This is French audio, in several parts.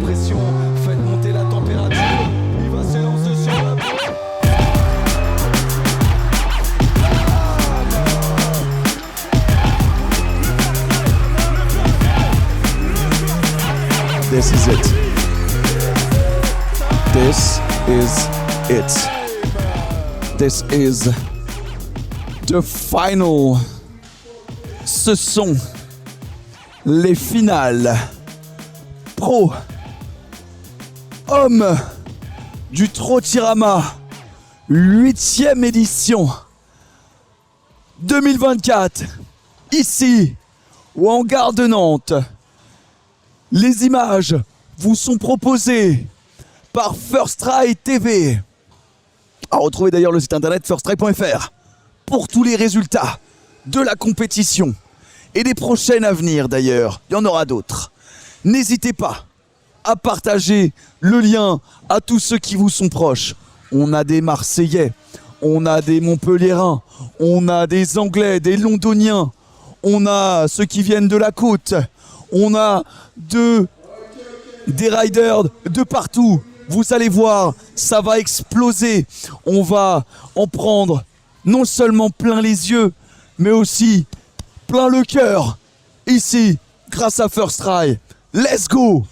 pression, faites monter la température. Il va s'élancer sur la peau. This is it. This is it. This is the final. Ce sont les finales pro hommes du Trotirama 8e édition 2024 ici au hangar de Nantes. Les images vous sont proposées par First Try TV. À retrouver d'ailleurs le site internet firsttry.fr pour tous les résultats de la compétition et des prochaines à venir d'ailleurs. Il y en aura d'autres. N'hésitez pas à partager le lien à tous ceux qui vous sont proches. On a des Marseillais, on a des Montpelliérains, on a des Anglais, des Londoniens, on a ceux qui viennent de la côte, on a des riders de partout. Vous allez voir, ça va exploser. On va en prendre non seulement plein les yeux, mais aussi plein le cœur. Ici, grâce à First Try. Let's go!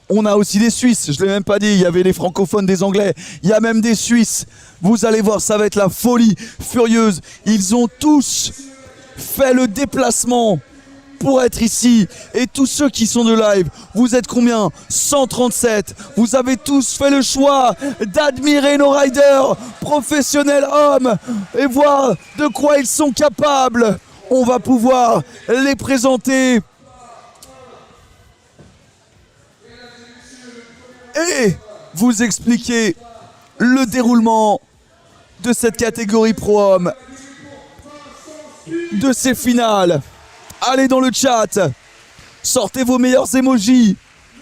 On a aussi des Suisses, je ne l'ai même pas dit, il y avait les francophones, des Anglais, il y a même des Suisses. Vous allez voir, ça va être la folie furieuse. Ils ont tous fait le déplacement pour être ici. Et tous ceux qui sont de live, vous êtes combien? 137. Vous avez tous fait le choix d'admirer nos riders professionnels hommes et voir de quoi ils sont capables. On va pouvoir les présenter. Et vous expliquer le déroulement de cette catégorie pro-homme, de ces finales. Allez dans le chat, sortez vos meilleurs emojis,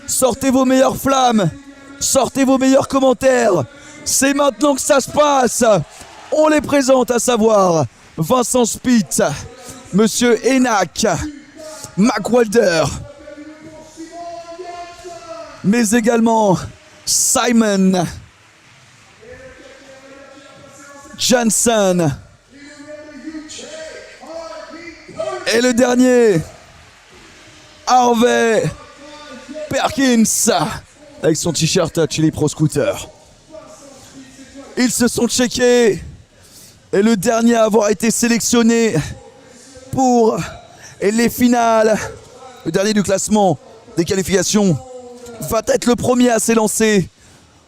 sortez vos meilleures flammes, sortez vos meilleurs commentaires. C'est maintenant que ça se passe. On les présente, à savoir Vincent Spitz, Monsieur Enak, Mac Walder, mais également Simon, Johnson. Et le dernier, Harvey Perkins, avec son t-shirt Chili Pro Scooter. Ils se sont checkés. Et le dernier à avoir été sélectionné pour les finales, le dernier du classement des qualifications, va être le premier à s'élancer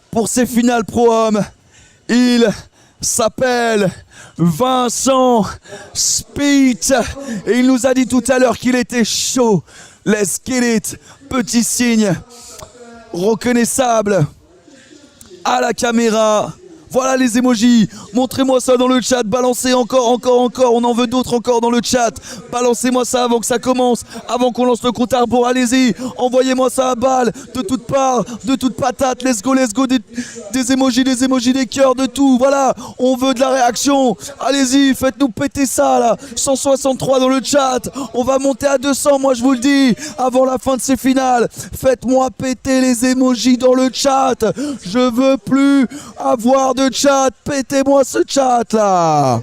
pour ces finales pro-hommes. Il s'appelle Vincent Spitz et il nous a dit tout à l'heure qu'il était chaud. Let's get it. Petit signe reconnaissable à la caméra. Voilà les emojis, montrez-moi ça dans le chat, balancez encore, on en veut d'autres encore dans le chat. Balancez-moi ça avant que ça commence, avant qu'on lance le compte à rebours, allez-y, envoyez-moi ça à balle, de toutes parts, de toutes patates, let's go, des emojis, des cœurs, de tout, voilà, on veut de la réaction, allez-y, faites-nous péter ça là, 163 dans le chat, on va monter à 200, moi je vous le dis, avant la fin de ces finales, faites-moi péter les emojis dans le chat, je veux plus avoir de chat, pétez-moi ce chat là.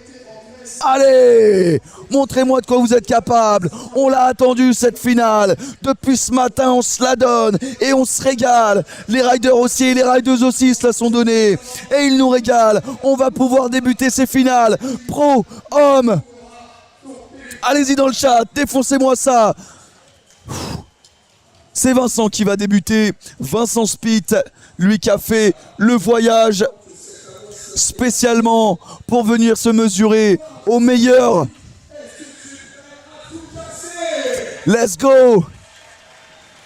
Allez, montrez-moi de quoi vous êtes capable. On l'a attendu cette finale. Depuis ce matin, on se la donne et on se régale. Les riders aussi et les rideuses aussi se la sont donnés. Et ils nous régalent. On va pouvoir débuter ces finales. Pro, homme. Allez-y dans le chat, défoncez-moi ça. C'est Vincent qui va débuter. Vincent Spitz, lui qui a fait le voyage spécialement pour venir se mesurer au meilleur. Let's go.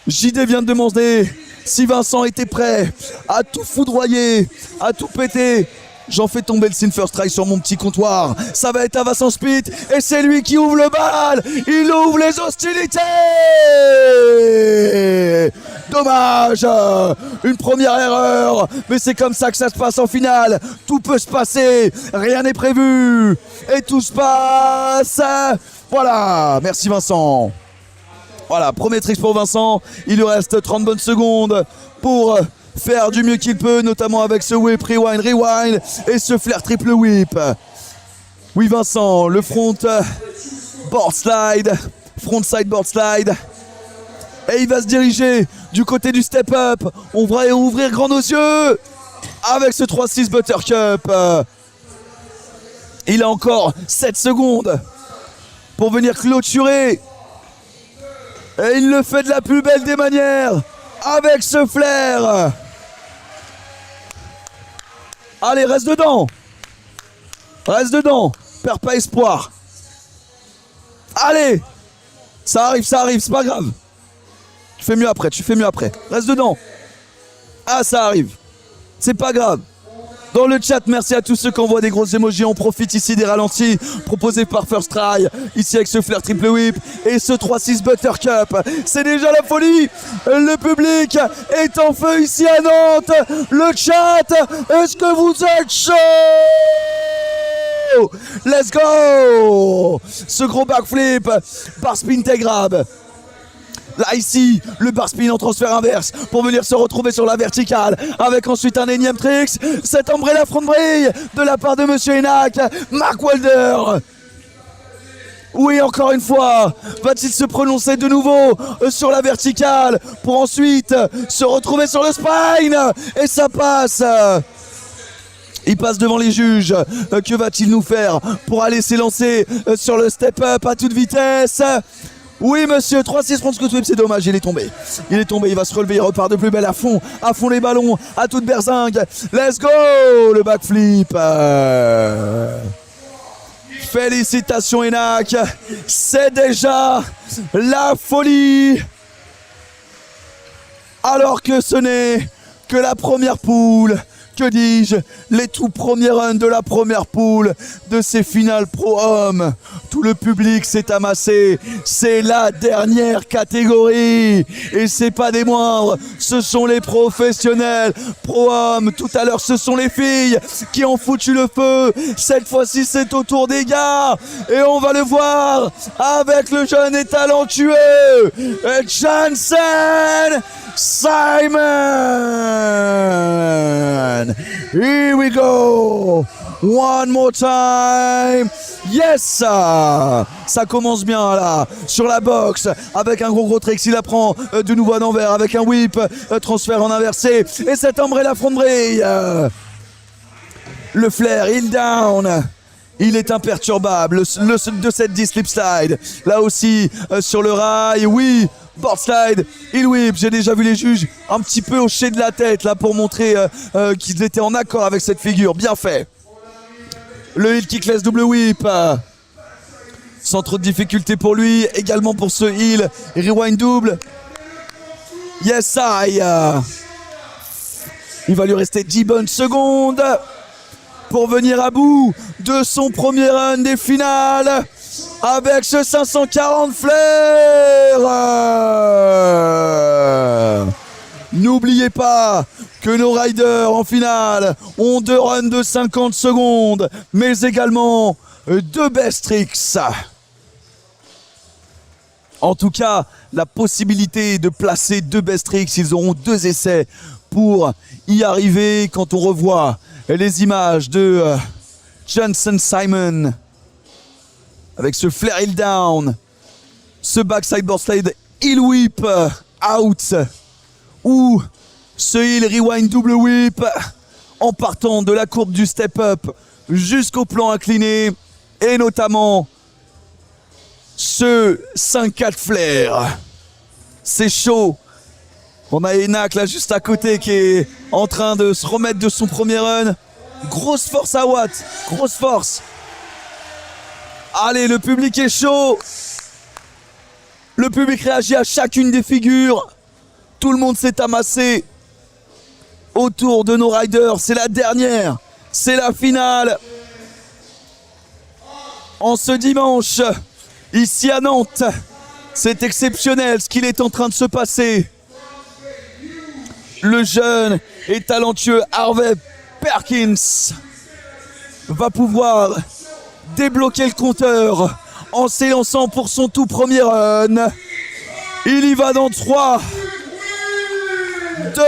JD vient de demander si Vincent était prêt à tout foudroyer, à tout péter. J'en fais tomber le signe First Try sur mon petit comptoir. Ça va être à Vincent Spitz et c'est lui qui ouvre le bal. Il ouvre les hostilités. Dommage. Une première erreur. Mais c'est comme ça que ça se passe en finale. Tout peut se passer. Rien n'est prévu. Et tout se passe. Voilà. Merci Vincent. Voilà, premier trick pour Vincent. Il lui reste 30 bonnes secondes pour faire du mieux qu'il peut, notamment avec ce whip, rewind et ce flair triple whip. Oui Vincent, le front board slide, front side board slide. Et il va se diriger du côté du step up. On va ouvrir grand nos yeux avec ce 3-6 buttercup. Il a encore 7 secondes pour venir clôturer. Et il le fait de la plus belle des manières avec ce flair. Allez, reste dedans. Reste dedans. Perds pas espoir. Allez. Ça arrive, c'est pas grave. Tu fais mieux après. Reste dedans. Ah, ça arrive. C'est pas grave. Dans le chat, merci à tous ceux qui envoient des grosses émojis. On profite ici des ralentis proposés par First Try. Ici avec ce flair triple whip et ce 3-6 buttercup. C'est déjà la folie. Le public est en feu ici à Nantes. Le chat, est-ce que vous êtes chaud? Let's go. Ce gros backflip par spin tag grab. Là ici, le bar spin en transfert inverse pour venir se retrouver sur la verticale avec ensuite un énième tricks. Cette umbrella front brille de la part de Monsieur Enak, Mark Walder. Oui, encore une fois, va-t-il se prononcer de nouveau sur la verticale pour ensuite se retrouver sur le spine? Et ça passe. Il passe devant les juges. Que va-t-il nous faire pour aller s'élancer sur le step-up à toute vitesse? Oui monsieur, 3-6 front scoot whip, c'est dommage, il est tombé, il va se relever, il repart de plus belle à fond les ballons, à toute berzingue. Let's go, le backflip. Félicitations Enak, c'est déjà la folie. Alors que ce n'est que la première poule, que dis-je, les tout premiers runs de la première poule de ces finales pro-hommes. Tout le public s'est amassé. C'est la dernière catégorie. Et c'est pas des moindres. Ce sont les professionnels pro-hommes. Tout à l'heure, ce sont les filles qui ont foutu le feu. Cette fois-ci, c'est au tour des gars. Et on va le voir avec le jeune et talentueux Jansen Simon. Here we go. One more time. Yes. Ça commence bien là sur la boxe avec un gros tricks. Il apprend de nouveau à l'envers avec un whip, transfert en inversé et cette umbrella front brille. Le flair, il down. Il est imperturbable. Le 2-7-10 slip slide. Là aussi sur le rail. Oui. Board slide, il whip. J'ai déjà vu les juges un petit peu hocher de la tête là pour montrer qu'ils étaient en accord avec cette figure. Bien fait. Le heel kickless double whip. Sans trop de difficulté pour lui. Également pour ce heel rewind double. Yes, I. Il va lui rester 10 bonnes secondes pour venir à bout de son premier run des finales. Avec ce 540 flair. N'oubliez pas que nos riders en finale ont 2 runs de 50 secondes, mais également 2 best tricks. En tout cas, la possibilité de placer 2 best tricks, ils auront 2 essais pour y arriver. Quand on revoit les images de Jansen Simon, avec ce flair heel down, ce backside board slide heel whip out, ou ce heel rewind double whip en partant de la courbe du step up jusqu'au plan incliné, et notamment ce 5-4 flair. C'est chaud. On a Enak là juste à côté qui est en train de se remettre de son premier run. Grosse force à Watt, grosse force. Allez, le public est chaud. Le public réagit à chacune des figures. Tout le monde s'est amassé autour de nos riders. C'est la dernière. C'est la finale. En ce dimanche, ici à Nantes, c'est exceptionnel ce qu'il est en train de se passer. Le jeune et talentueux Harvey Perkins va pouvoir débloquer le compteur en s'élançant pour son tout premier run. Il y va dans 3, 2.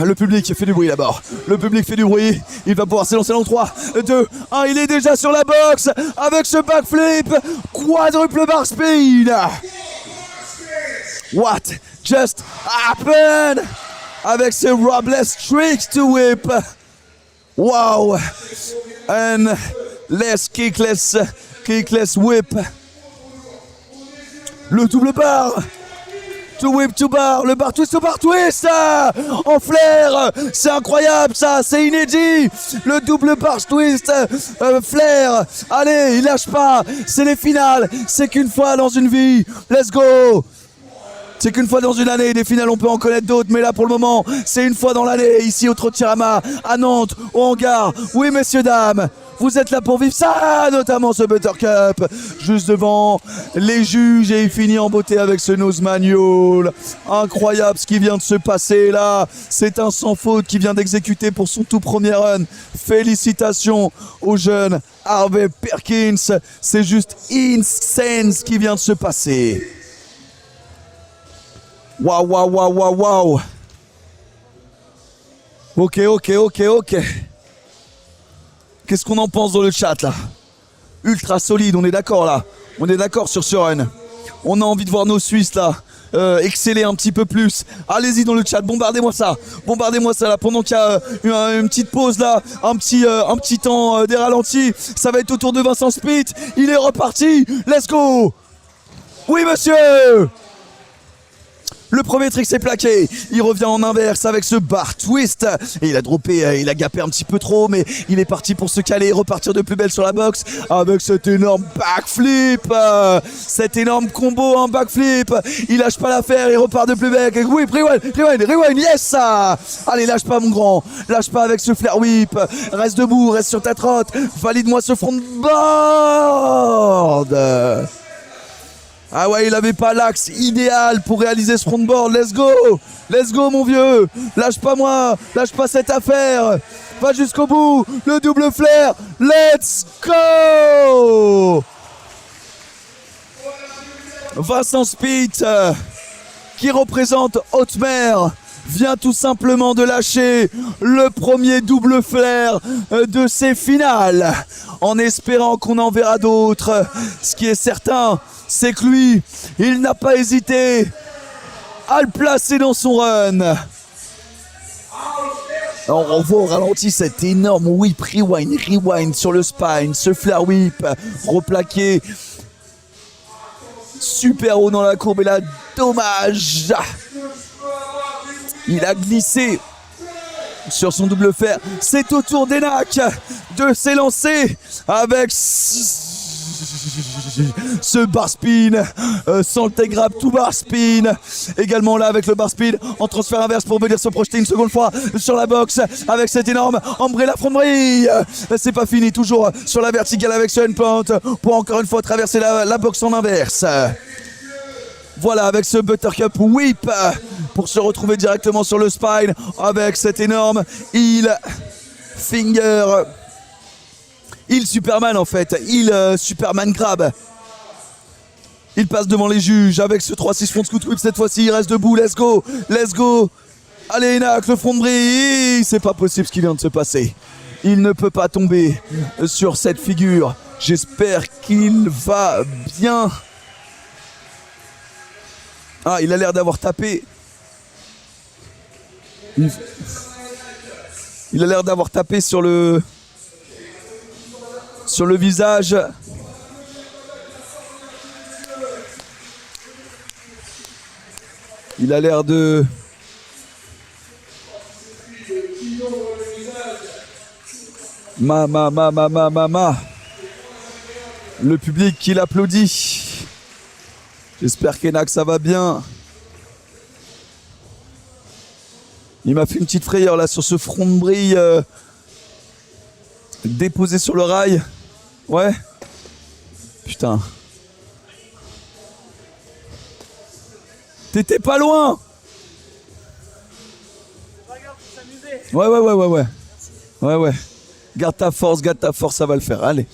Le public fait du bruit là-bas. Le public fait du bruit. Il va pouvoir s'élancer dans 3, 2, 1. Il est déjà sur la boxe avec ce backflip. Quadruple bar spin. What just happened? Avec ce robless trick to whip. Wow. And kickless whip. Le double bar. To whip to bar, le bar twist au bar twist en flair, c'est incroyable ça, c'est inédit. Le double bar twist flair, allez, il lâche pas, c'est les finales, c'est qu'une fois dans une vie, let's go. C'est qu'une fois dans une année, des finales on peut en connaître d'autres, mais là pour le moment, c'est une fois dans l'année, ici au Trottirama, à Nantes, au hangar. Oui messieurs, dames, vous êtes là pour vivre ça, notamment ce Buttercup, juste devant les juges, et il finit en beauté avec ce nose manual. Incroyable ce qui vient de se passer là, c'est un sans faute qui vient d'exécuter pour son tout premier run. Félicitations au jeune Harvey Perkins, c'est juste insane ce qui vient de se passer. Waouh, waouh, waouh, waouh, waouh. Ok. Qu'est-ce qu'on en pense dans le chat là? Ultra solide, on est d'accord là. On est d'accord sur ce run. On a envie de voir nos Suisses là exceller un petit peu plus. Allez-y dans le chat, bombardez-moi ça là pendant qu'il y a une petite pause là, un petit temps des ralentis. Ça va être au tour de Vincent Spitt. Il est reparti. Let's go. Oui monsieur. Le premier trick s'est plaqué, il revient en inverse avec ce bar twist. Et il a droppé, il a gapé un petit peu trop, mais il est parti pour se caler et repartir de plus belle sur la boxe avec cet énorme backflip. Cet énorme combo en backflip. Il lâche pas l'affaire, il repart de plus belle. Whip, rewind, yes. Allez, lâche pas mon grand, lâche pas avec ce flare whip. Reste debout, reste sur ta trotte. Valide-moi ce front board. Ah ouais, il avait pas l'axe idéal pour réaliser ce frontboard. Let's go mon vieux. Lâche pas moi, lâche pas cette affaire. Va jusqu'au bout. Le double flair. Let's go. Vincent Spitt, qui représente Haute-Mer, vient tout simplement de lâcher le premier double flair de ses finales, en espérant qu'on en verra d'autres. Ce qui est certain, c'est que lui, il n'a pas hésité à le placer dans son run. On revoit au ralenti cet énorme whip, rewind sur le spine, ce flare whip replaqué super haut dans la courbe, et là, dommage. Il a glissé sur son double fer. C'est au tour d'Enak de s'élancer avec ce bar spin, Salty Grab to bar spin. Également là avec le bar spin en transfert inverse pour venir se projeter une seconde fois sur la boxe avec cet énorme umbrella front brille. C'est pas fini, toujours sur la verticale avec ce handplant pour encore une fois traverser la boxe en inverse. Voilà, avec ce Buttercup whip pour se retrouver directement sur le spine avec cet énorme heel finger. Heel Superman en fait, heel Superman grab. Il passe devant les juges avec ce 3-6 front scoot whip cette fois-ci. Il reste debout, let's go. Allez Enak, le front de brille. C'est pas possible ce qui vient de se passer. Il ne peut pas tomber sur cette figure. J'espère qu'il va bien. Ah, il a l'air d'avoir tapé. Il a l'air d'avoir tapé sur le visage. Il a l'air de... Le public qui l'applaudit. J'espère qu'Enak ça va bien. Il m'a fait une petite frayeur là sur ce front de brille déposé sur le rail. Ouais. Putain. T'étais pas loin. Ouais. Garde ta force, ça va le faire. Allez.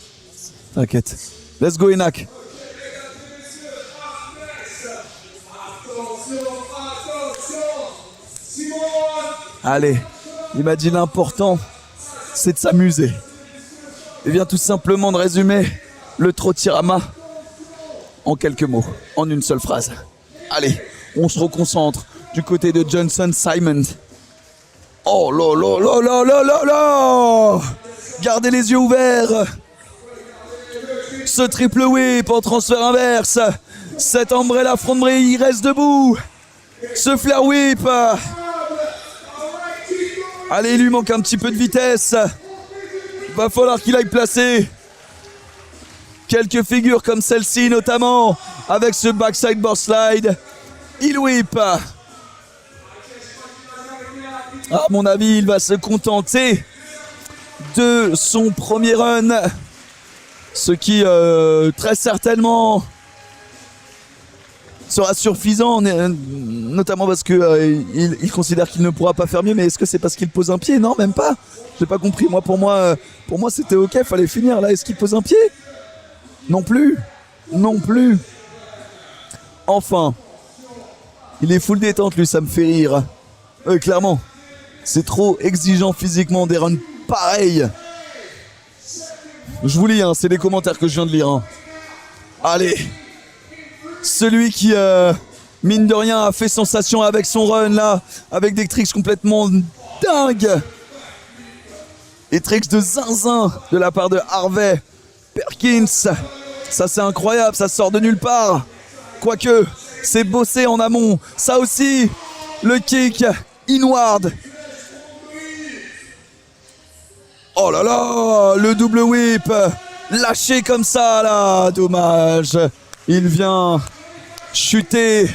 T'inquiète. Let's go Enak. Allez, il m'a dit l'important, c'est de s'amuser. Et bien tout simplement de résumer le Trottirama en quelques mots, en une seule phrase. Allez, on se reconcentre du côté de Johnson Simon. Oh là là là là là là là! Gardez les yeux ouverts. Ce triple whip en transfert inverse. Cette Umbrella front break, il reste debout. Ce flare whip. Allez, il lui manque un petit peu de vitesse. Va falloir qu'il aille placer quelques figures comme celle-ci, notamment avec ce backside board slide. Il whip. À mon avis, il va se contenter de son premier run. Ce qui, très certainement, sera suffisant, notamment parce que il considère qu'il ne pourra pas faire mieux. Mais est-ce que c'est parce qu'il pose un pied? Non, même pas. J'ai pas compris. Pour moi, c'était ok. Fallait finir là. Est-ce qu'il pose un pied? Non plus. Non plus. Enfin, il est full détente, lui. Ça me fait rire. Clairement, c'est trop exigeant physiquement des runs pareils. Je vous lis, c'est les commentaires que je viens de lire. Allez. Celui qui, mine de rien, a fait sensation avec son run là, avec des tricks complètement dingues. Des tricks de zinzin de la part de Harvey Perkins. Ça c'est incroyable, ça sort de nulle part. Quoique, c'est bossé en amont. Ça aussi, le kick inward. Oh là là, le double whip. Lâché comme ça là, dommage. Il vient chuter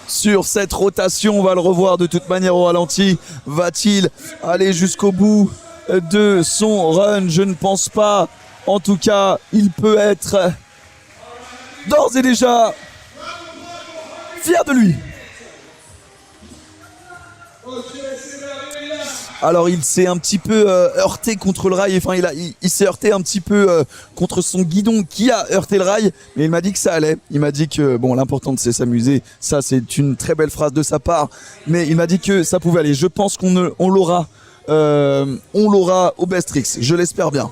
sur cette rotation. On va le revoir de toute manière au ralenti. Va-t-il aller jusqu'au bout de son run? Je ne pense pas. En tout cas, il peut être d'ores et déjà fier de lui. Alors il s'est un petit peu heurté contre le rail, enfin il s'est heurté un petit peu contre son guidon qui a heurté le rail, mais il m'a dit que ça allait. Il m'a dit que bon, l'important c'est s'amuser, ça c'est une très belle phrase de sa part, mais il m'a dit que ça pouvait aller. Je pense qu'on l'aura au Best Tricks, je l'espère bien.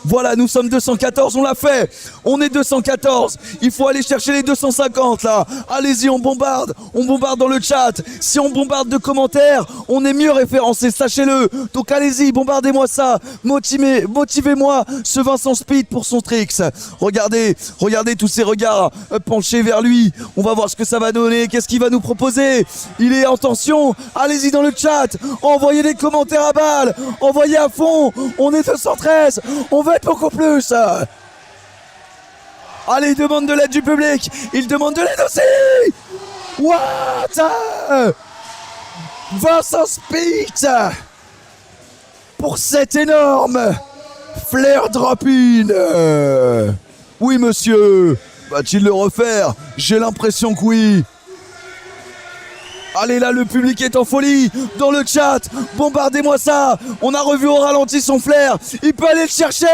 Voilà, nous sommes 214, on l'a fait. On est 214. Il faut aller chercher les 250 là. Allez-y, on bombarde dans le chat. Si on bombarde de commentaires, on est mieux référencé, sachez-le. Donc allez-y, bombardez-moi ça. Motivez-moi ce Vincent Speed pour son tricks. Regardez tous ces regards penchés vers lui. On va voir ce que ça va donner. Qu'est-ce qu'il va nous proposer? Il est en tension. Allez-y dans le chat. Envoyez des commentaires à balle. Envoyez à fond. On est 213. On veut être beaucoup plus. Allez, il demande de l'aide du public. Il demande de l'aide aussi. What? Vincent Speed pour cet énorme flare drop-in. Oui, monsieur. Va-t-il le refaire? J'ai l'impression que oui. Allez là, le public est en folie. Dans le chat, bombardez-moi ça. On a revu au ralenti son flair. Il peut aller le chercher.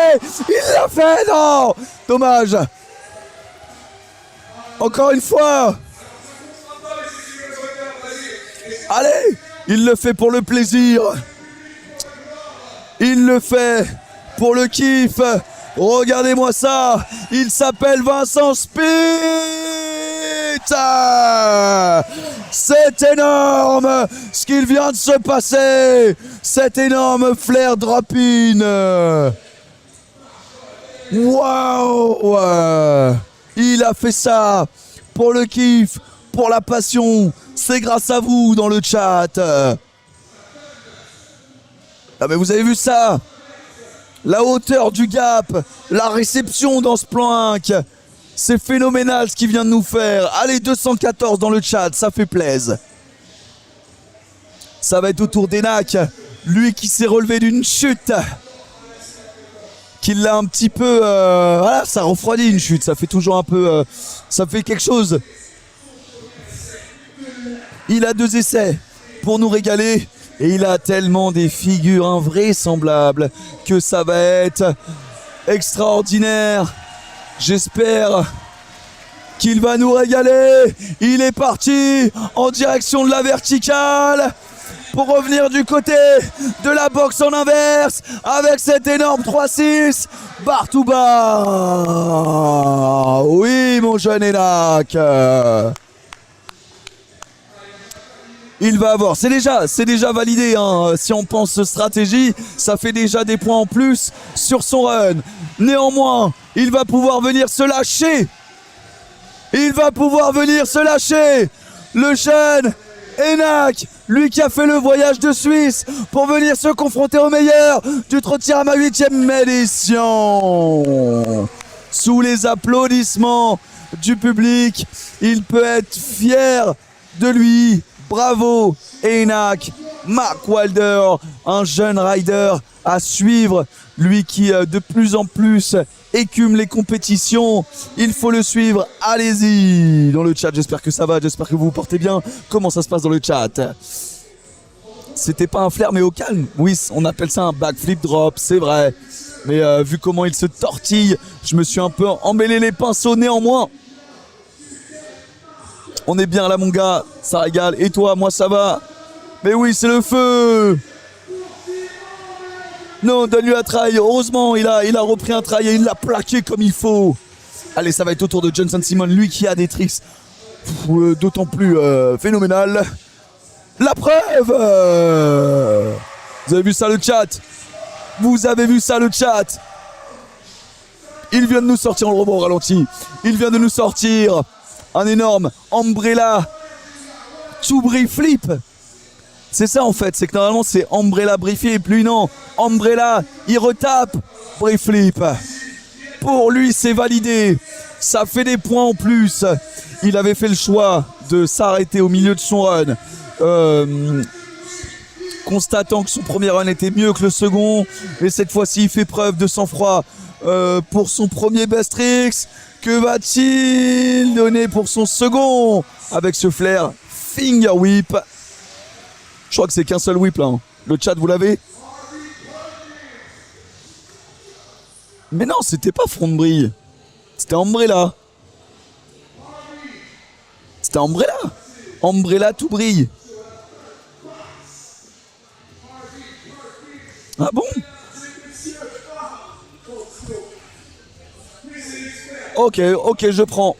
Il l'a fait, non. Dommage. Encore une fois. Allez, il le fait pour le plaisir. Il le fait pour le kiff. Regardez-moi ça. Il s'appelle Vincent Speed. C'est énorme ce qu'il vient de se passer. Cet énorme flare drop-in. Waouh. Il a fait ça pour le kiff, pour la passion. C'est grâce à vous dans le chat. Ah mais vous avez vu ça? La hauteur du gap, la réception dans ce plan 1. C'est phénoménal ce qu'il vient de nous faire. Allez, 214 dans le chat, ça fait plaisir. Ça va être au tour d'Enak. Lui qui s'est relevé d'une chute. Qui l'a un petit peu... voilà, ça refroidit une chute. Ça fait toujours un peu... ça fait quelque chose. Il a 2 essais pour nous régaler. Et il a tellement des figures invraisemblables que ça va être extraordinaire. J'espère qu'il va nous régaler. Il est parti en direction de la verticale pour revenir du côté de la boxe en inverse avec cet énorme 3-6. Barre tout bas. Oui, mon jeune Enak. Il va avoir, c'est déjà validé, hein. Si on pense stratégie, ça fait déjà des points en plus sur son run. Néanmoins, il va pouvoir venir se lâcher. Le jeune Enak, lui qui a fait le voyage de Suisse pour venir se confronter au meilleur du Trottirama 8e édition. Sous les applaudissements du public, il peut être fier de lui. Bravo Enak, Mark Wilder, un jeune rider à suivre, lui qui de plus en plus écume les compétitions. Il faut le suivre, allez-y dans le chat, j'espère que ça va, j'espère que vous vous portez bien. Comment ça se passe dans le chat? C'était pas un flair mais au calme. Oui, on appelle ça un backflip drop, c'est vrai. Mais vu comment il se tortille, je me suis un peu emmêlé les pinceaux néanmoins. On est bien là mon gars, ça régale. Et toi, moi ça va. Mais oui, c'est le feu. Non, donne-lui un try. Heureusement, il a repris un try et il l'a plaqué comme il faut. Allez, ça va être au tour de Johnson Simon, lui qui a des tricks d'autant plus phénoménal. La preuve. Vous avez vu ça le chat? Il vient de nous sortir, on le revoit au ralenti. Il vient de nous sortir un énorme Umbrella to brief flip. C'est ça en fait, c'est que normalement c'est Umbrella brief flip. Lui non, Umbrella, il retape brief flip. Pour lui c'est validé. Ça fait des points en plus. Il avait fait le choix de s'arrêter au milieu de son run. Constatant que son premier run était mieux que le second. Et cette fois-ci il fait preuve de sang-froid pour son premier best tricks. Que va-t-il donner pour son second avec ce flair finger whip? Je crois que c'est qu'un seul whip là. Hein. Le chat, vous l'avez? Mais non, c'était pas front de brille. C'était Umbrella. Umbrella tout brille. Ah bon? Ok, je prends.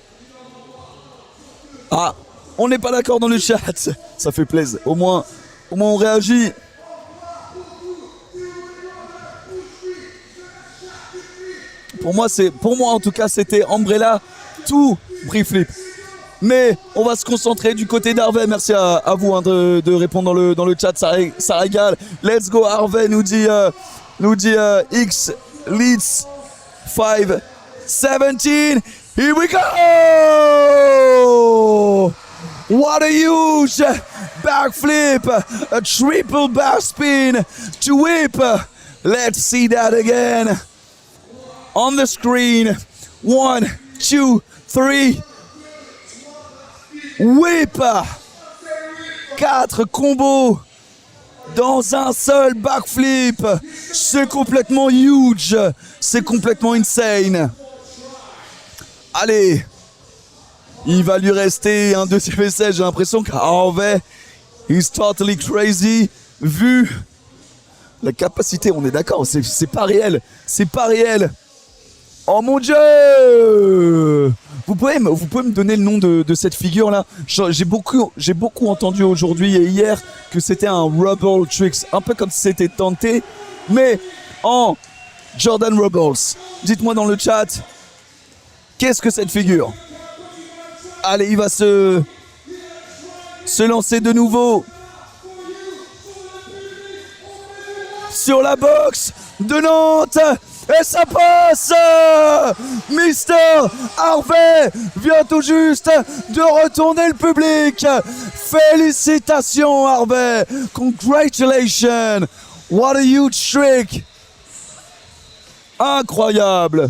Ah, on n'est pas d'accord dans le chat. Ça fait plaisir. Au moins on réagit. Pour moi en tout cas, c'était Umbrella tout brief flip. Mais on va se concentrer du côté d'Harvey. Merci à vous hein, de répondre dans le chat, ça régale. Let's go Harvey nous dit X leads 5 17. Here we go! What a huge backflip! A triple back spin to whip. Let's see that again. On the screen. 1, 2, 3. Whip. 4 combos dans un seul backflip. C'est complètement huge. C'est complètement insane. Allez, il va lui rester un deuxième essai. J'ai l'impression qu'Harvey is totally crazy. Vu la capacité, on est d'accord, c'est pas réel. Oh mon Dieu! Vous pouvez me donner le nom de cette figure là? J'ai beaucoup entendu aujourd'hui et hier que c'était un Rubble Tricks, un peu comme si c'était tenté, mais en Jordan Rubbles. Dites-moi dans le chat. Qu'est-ce que cette figure? Allez, il va se lancer de nouveau sur la boxe de Nantes. Et ça passe. Mister Harvey vient tout juste de retourner le public. Félicitations Harvey. Congratulations. What a huge trick. Incroyable.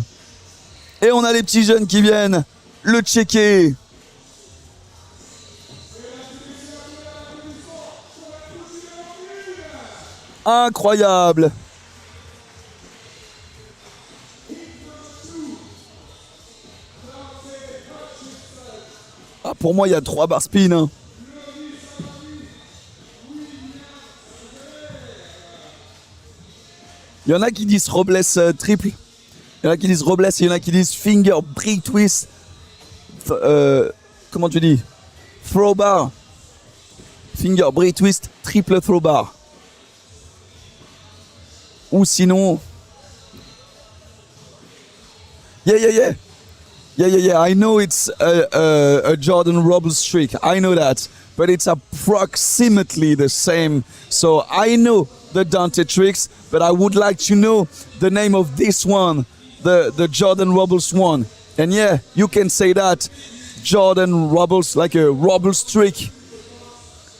Et on a les petits jeunes qui viennent le checker. Incroyable. Pour moi, il y a 3 bar spin. Hein. Il y en a qui disent Robles triple. Il y en a qui disent Robles et il y en a qui disent finger brick twist. Comment tu dis? Throw bar. Finger brick twist, triple throw bar. Ou sinon... Yeah. I know it's a Jordan Robles trick. I know that. But it's approximately the same. So I know the Dante tricks, but I would like to know the name of this one, the Jordan Robles one. And yeah, you can say that. Jordan Robles, like a Robles trick.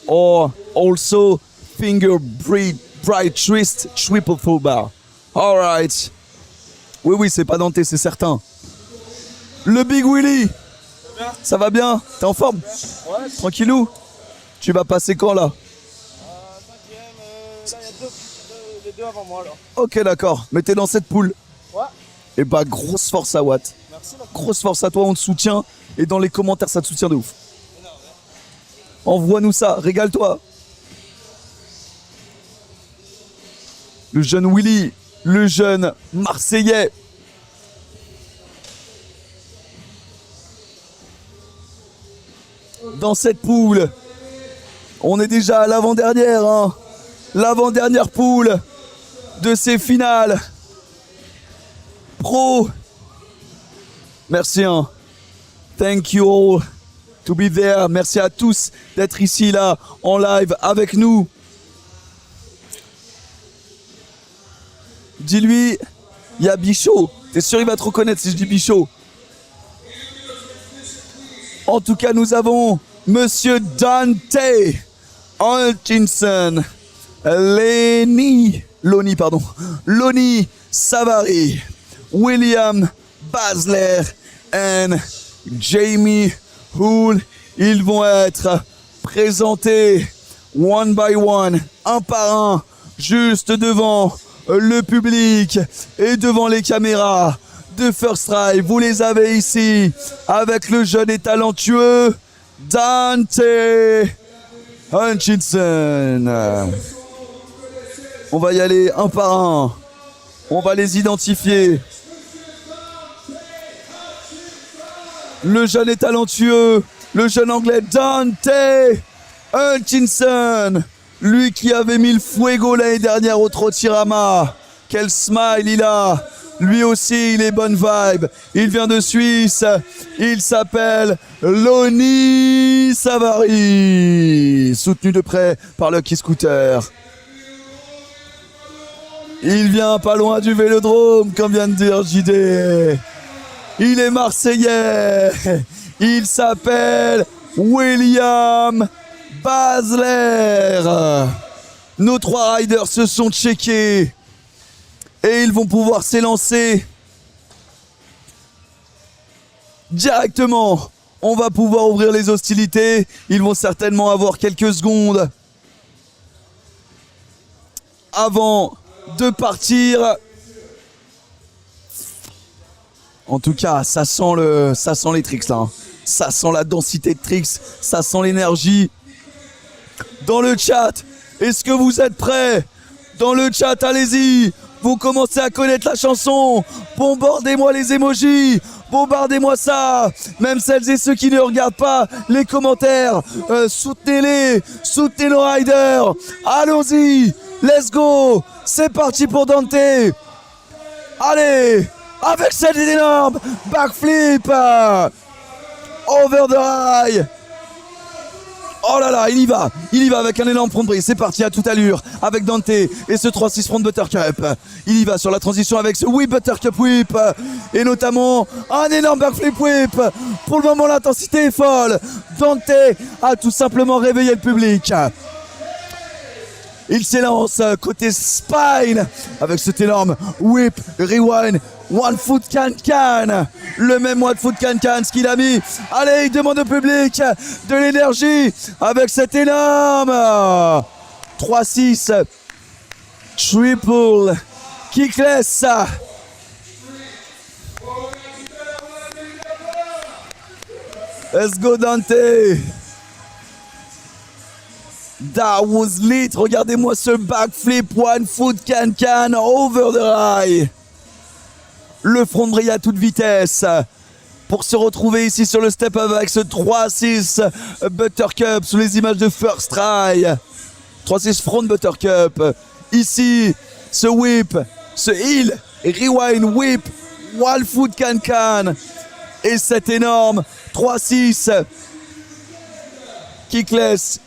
Or also finger bright twist, triple full bar. Alright. Oui, c'est pas Dante, c'est certain. Le Big Willy. Ça va bien? T'es en forme? Ouais. Tranquillou? Tu vas passer quand là? 5ème, là il y a les deux avant moi là. Ok, d'accord. Mais t'es dans cette poule. Ouais. Et bah, grosse force à Watt. Merci. Grosse force à toi, on te soutient. Et dans les commentaires, ça te soutient de ouf. Envoie-nous ça, régale-toi. Le jeune Willy, le jeune Marseillais. Dans cette poule, on est déjà à l'avant-dernière, hein. L'avant-dernière poule de ces finales. Pro. Merci, hein. Thank you all to be there. Merci à tous d'être ici, là, en live avec nous. Dis-lui, il y a Bichot. T'es sûr il va te reconnaître si je dis Bichot? En tout cas, nous avons Monsieur Dante Hutchinson, Lonnie Savary, William Basler et Jamie Hull. Ils vont être présentés one by one, un par un, juste devant le public et devant les caméras de First Try. Vous les avez ici avec le jeune et talentueux Dante Hutchinson. On va y aller un par un. On va les identifier. Le jeune et talentueux, le jeune anglais Dante Hutchinson. Lui qui avait mis le fuego l'année dernière au Trotirama. Quel smile il a. Lui aussi, il est bonne vibe. Il vient de Suisse. Il s'appelle Lonnie Savary. Soutenu de près par Lucky Scooter. Il vient pas loin du Vélodrome, comme vient de dire JD. Il est marseillais. Il s'appelle William Basler. Nos 3 riders se sont checkés. Et ils vont pouvoir s'élancer directement. On va pouvoir ouvrir les hostilités. Ils vont certainement avoir quelques secondes avant de partir. En tout cas, ça sent les tricks là. Ça sent la densité de tricks. Ça sent l'énergie. Dans le chat, est-ce que vous êtes prêts? Dans le chat, allez-y. Vous commencez à connaître la chanson. Bombardez-moi les emojis. Bombardez-moi ça. Même celles et ceux qui ne regardent pas les commentaires. Soutenez-les. Soutenez nos riders. Allons-y. Let's go. C'est parti pour Dante. Allez. Avec cette énorme backflip. Over the high. Oh là là, il y va avec un énorme front brise. C'est parti à toute allure avec Dante et ce 3-6 front buttercup. Il y va sur la transition avec ce whip buttercup whip et notamment un énorme backflip whip. Pour le moment, l'intensité est folle. Dante a tout simplement réveillé le public. Il s'élance côté spine avec cet énorme whip rewind. One foot can. Le même one foot can ce qu'il a mis. Allez, il demande au public de l'énergie avec cet énorme 3-6 triple kickless. Let's go Dante. That was lit. Regardez-moi ce backflip, one foot can over the high. Le front brille à toute vitesse pour se retrouver ici sur le step avec ce 3-6 Buttercup sous les images de First Try. 3-6 front Buttercup. Ici, ce whip, ce heel, rewind whip, one foot can. Et cet énorme 3-6 kickless.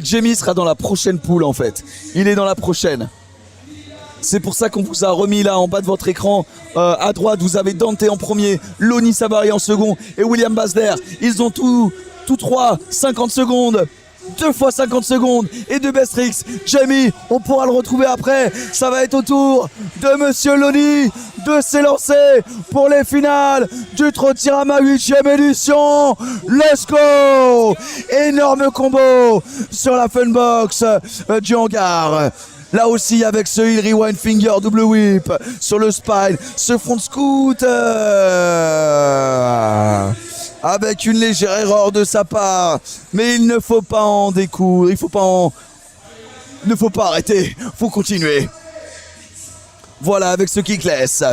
Jamie sera dans la prochaine poule en fait. Il est dans la prochaine. C'est pour ça qu'on vous a remis là en bas de votre écran. À droite, vous avez Dante en premier, Lonnie Savary en second et William Basler. Ils ont tous trois 50 secondes. 2 fois 50 secondes et de Bestrix. Jamie, on pourra le retrouver après. Ça va être au tour de Monsieur Lonnie de s'élancer pour les finales du Trotirama 8e édition. Let's go! Énorme combo sur la Funbox du hangar. Là aussi avec ce heel rewind finger double whip sur le spine, ce front scoot avec une légère erreur de sa part, mais il ne faut pas en découdre, il ne faut pas arrêter, faut continuer. Voilà avec ce kickless.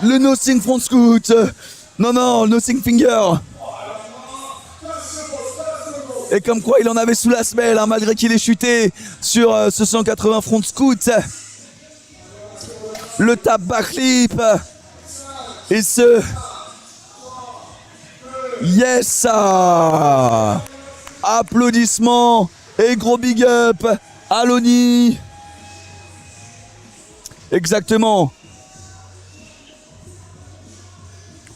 Le nothing front scoot. Non, nothing finger. Et comme quoi il en avait sous la semelle, hein, malgré qu'il ait chuté sur ce 180 front scoot. Le tap backflip. Et ce... Yes! Applaudissements et gros big up à Lonnie. Exactement.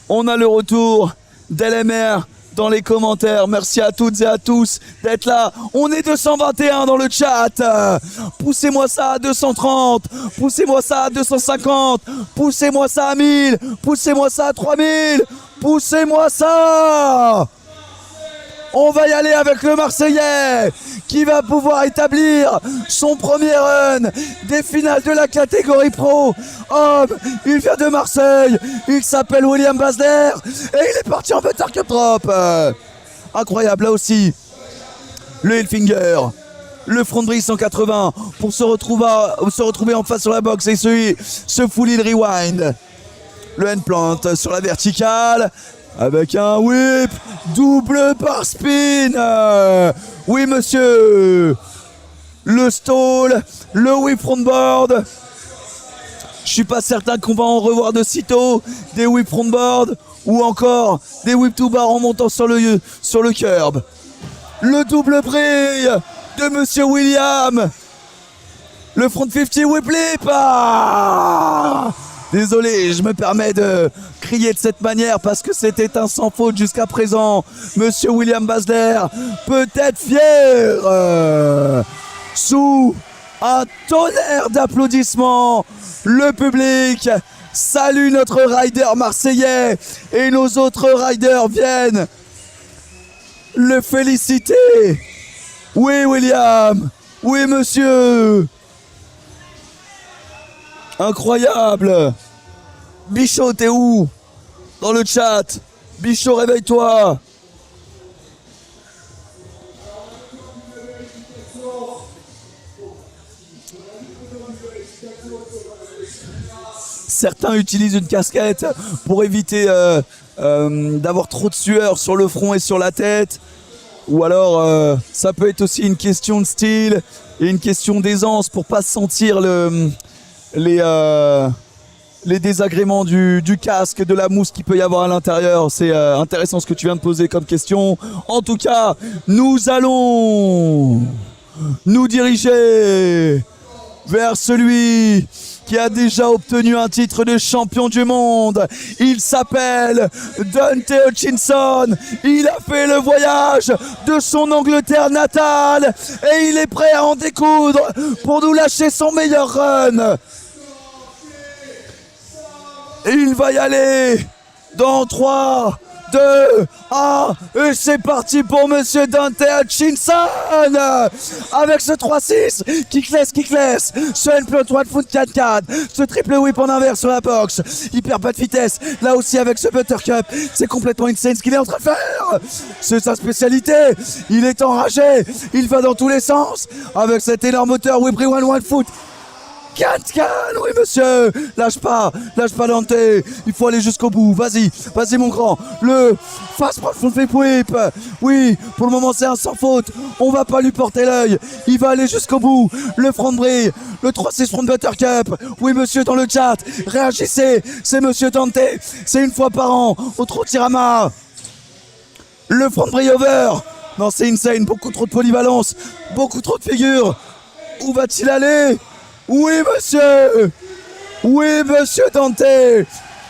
On a le retour d'LMR dans les commentaires. Merci à toutes et à tous d'être là. On est 221 dans le chat. Poussez-moi ça à 230. Poussez-moi ça à 250. Poussez-moi ça à 1000. Poussez-moi ça à 3000. Poussez-moi ça. On va y aller avec le Marseillais qui va pouvoir établir son premier run des finales de la catégorie pro. Homme, il vient de Marseille, il s'appelle William Basler et il est parti en Buttercup Drop. Incroyable là aussi. Le Hellfinger, le front bridge 180 pour se retrouver en face sur la boxe et ce full heel rewind. Le handplant sur la verticale. Avec un whip double par spin. Oui monsieur. Le stall, le whip frontboard. Je suis pas certain qu'on va en revoir de sitôt. Des whip frontboard ou encore des whip to bar en montant sur le curb. Le double brille de monsieur William. Le front 50 whip lip. Désolé, je me permets de crier de cette manière parce que c'était un sans faute jusqu'à présent. Monsieur William Basler peut être fier. Sous un tonnerre d'applaudissements, le public salue notre rider marseillais et nos autres riders viennent le féliciter. Oui William, oui monsieur. Incroyable. Bichot, t'es où? Dans le chat. Bichot, réveille-toi. Certains utilisent une casquette pour éviter d'avoir trop de sueur sur le front et sur la tête. Ou alors, ça peut être aussi une question de style et une question d'aisance pour pas sentir les désagréments du casque, de la mousse qu'il peut y avoir à l'intérieur. C'est intéressant ce que tu viens de poser comme question. En tout cas, nous allons nous diriger vers celui qui a déjà obtenu un titre de champion du monde. Il s'appelle Dante Hutchinson. Il a fait le voyage de son Angleterre natale et il est prêt à en découdre pour nous lâcher son meilleur run. Et il va y aller dans 3, 2, 1, et c'est parti pour Monsieur Dante Hutchinson avec ce 3-6, kickless, ce N-plot, one foot 4-4, ce triple whip en inverse sur la box, il perd pas de vitesse, là aussi avec ce buttercup, c'est complètement insane ce qu'il est en train de faire, c'est sa spécialité, il est enragé, il va dans tous les sens, avec cet énorme moteur whip rewind one foot, can, oui monsieur, lâche pas Dante, il faut aller jusqu'au bout, vas-y mon grand, le fast front flip whip, oui, pour le moment c'est un sans faute, on va pas lui porter l'œil, il va aller jusqu'au bout, le front brie, le 3-6 front buttercup, oui monsieur dans le chat, réagissez, c'est monsieur Dante, c'est une fois par an, au Trotirama, le front brie over, non c'est insane, beaucoup trop de polyvalence, beaucoup trop de figures, où va-t-il aller ? Oui monsieur Dante,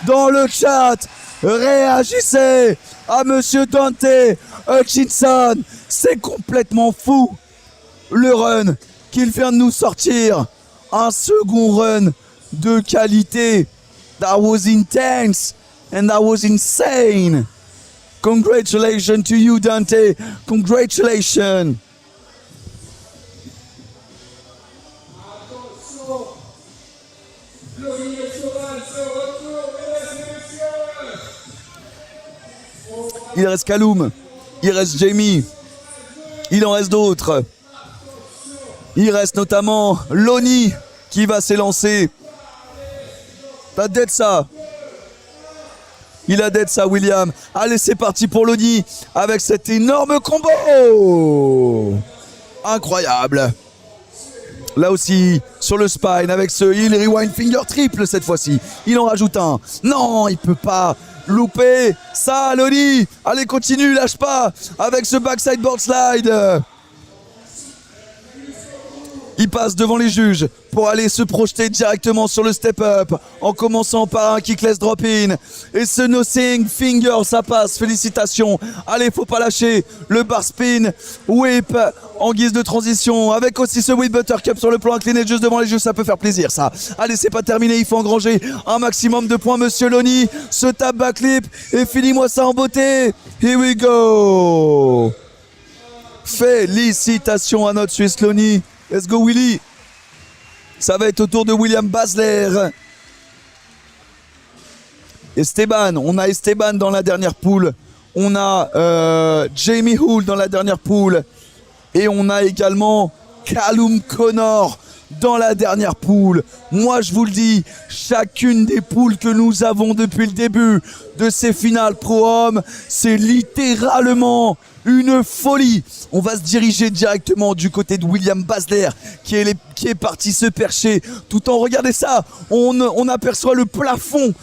dans le chat, réagissez à monsieur Dante Hutchinson, c'est complètement fou le run qu'il vient de nous sortir, un second run de qualité, that was intense and that was insane, congratulations to you Dante, congratulations. Il reste Kaloum, il reste Jamie, il en reste d'autres. Il reste notamment Lonnie qui va s'élancer. T'as dead ça. Il a dead ça, William. Allez, c'est parti pour Lonnie avec cet énorme combo. Incroyable. Là aussi, sur le spine, avec ce heel rewind finger triple cette fois-ci. Il en rajoute un. Non, il peut pas louper ça, Lonnie. Allez, continue, lâche pas. Avec ce backside board slide. Il passe devant les juges pour aller se projeter directement sur le step-up en commençant par un kickless drop-in. Et ce nothing finger, ça passe, félicitations. Allez, faut pas lâcher le bar spin whip en guise de transition avec aussi ce whip buttercup sur le plan incliné juste devant les juges, ça peut faire plaisir ça. Allez, c'est pas terminé, il faut engranger un maximum de points, monsieur Lonnie. Ce tap backflip et finis-moi ça en beauté. Here we go. Félicitations à notre Suisse Lonnie. Let's go Willy. Ça va être au tour de William Basler. Esteban, on a Esteban dans la dernière poule. On a Jamie Hull dans la dernière poule. Et on a également Callum Connor dans la dernière poule. Moi je vous le dis, chacune des poules que nous avons depuis le début de ces finales pro-hommes, c'est littéralement une folie. On va se diriger directement du côté de William Basler qui est parti se percher tout en, regardez ça, on aperçoit le plafond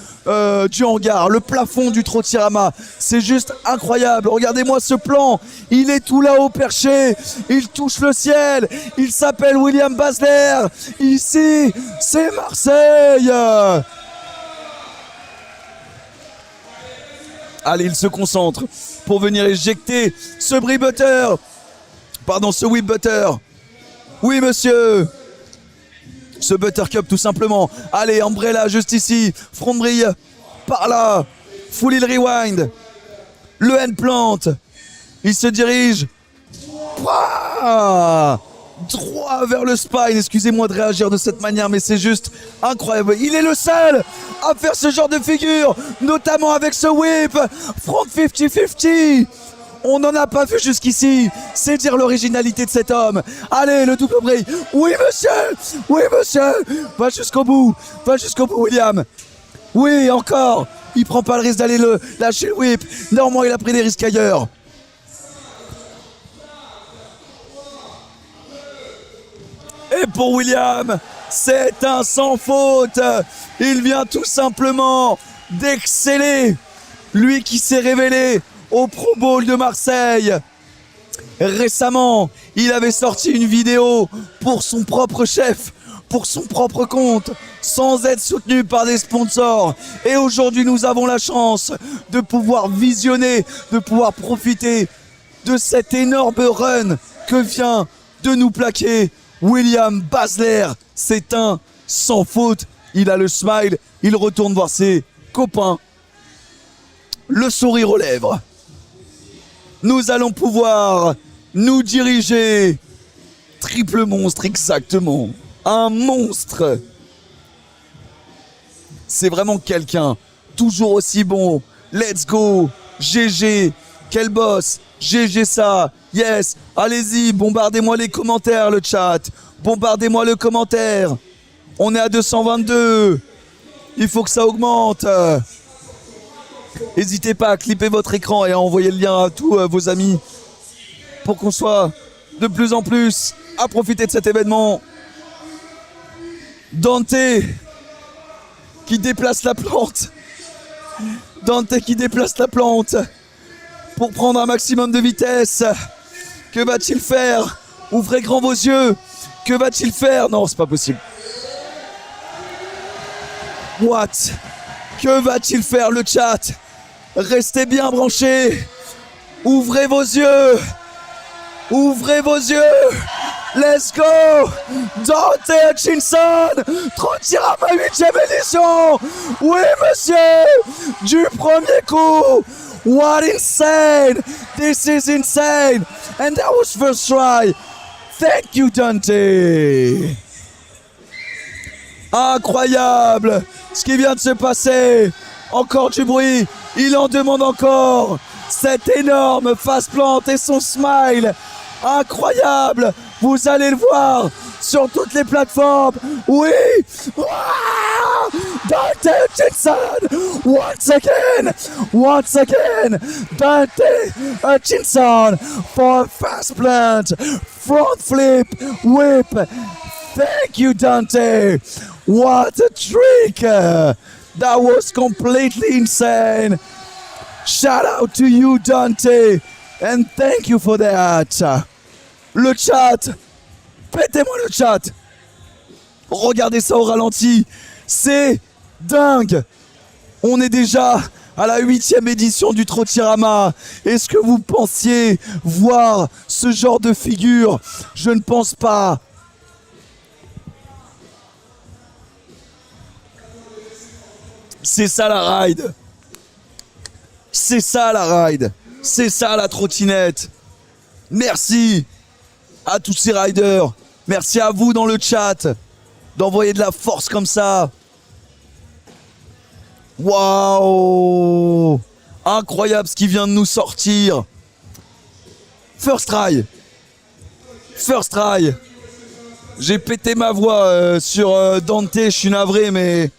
du hangar, le plafond du Trotirama. C'est juste incroyable. Regardez-moi ce plan, il est tout là-haut perché, il touche le ciel, il s'appelle William Basler. Ici, c'est Marseille. Allez, il se concentre pour venir éjecter ce ce whip butter. Oui, monsieur. Ce buttercup, tout simplement. Allez, Umbrella, juste ici. Front brille, par là. Full heel rewind. Le hand plant. Il se dirige. Ouah, droit vers le spine. Excusez-moi de réagir de cette manière, mais c'est juste incroyable. Il est le seul à faire ce genre de figure, notamment avec ce whip front 50-50. On n'en a pas vu jusqu'ici. C'est dire l'originalité de cet homme. Allez, le double brille. Oui, monsieur. Oui, monsieur. Va jusqu'au bout, William. Oui, encore. Il prend pas le risque d'aller le lâcher le whip. Néanmoins, il a pris des risques ailleurs. Et pour William, c'est un sans faute. Il vient tout simplement d'exceller. Lui qui s'est révélé au Pro Bowl de Marseille. Récemment, il avait sorti une vidéo pour son propre chef, pour son propre compte, sans être soutenu par des sponsors. Et aujourd'hui, nous avons la chance de pouvoir visionner, de pouvoir profiter de cet énorme run que vient de nous plaquer William Basler. C'est un sans faute. Il a le smile, il retourne voir ses copains. le sourire aux lèvres. Nous allons pouvoir nous diriger. Triple monstre, exactement. Un monstre. C'est vraiment quelqu'un. Toujours aussi bon. Let's go. GG. Quel boss. GG ça. Yes. Allez-y, bombardez-moi les commentaires, le chat. Bombardez-moi le commentaire. On est à 222. Il faut que ça augmente. N'hésitez pas à clipper votre écran et à envoyer le lien à tous vos amis pour qu'on soit de plus en plus à profiter de cet événement. Dante qui déplace la plante. Dante qui déplace la plante pour prendre un maximum de vitesse. Que va-t-il faire? Ouvrez grand vos yeux. Que va-t-il faire? Non, c'est pas possible. What? Que va-t-il faire, le chat? Restez bien branchés. Ouvrez vos yeux. Ouvrez vos yeux. Let's go. Dante Hutchinson. Trotirama 8ème édition. Oui, monsieur. Du premier coup. What insane. This is insane. And that was first try. Thank you, Dante. Incroyable ce qui vient de se passer. Encore du bruit. Il en demande encore. Cette énorme face plante et son smile. Incroyable. Vous allez le voir sur toutes les plateformes. Oui. Dante Hutchinson. Once again. Dante Hutchinson for a fast plant. Front flip. Whip. Thank you, Dante. What a trick. That was completely insane. Shout out to you, Dante. And thank you for that. Le chat. Pétez-moi le chat. Regardez ça au ralenti. C'est dingue. On est déjà à la 8ème édition du Trotirama. Est-ce que vous pensiez voir ce genre de figure? Je ne pense pas. C'est ça la ride. C'est ça la ride. C'est ça la trottinette. Merci à tous ces riders. Merci à vous dans le chat d'envoyer de la force comme ça. Waouh! Incroyable ce qui vient de nous sortir. First try. First try. J'ai pété ma voix sur Dante, je suis navré, mais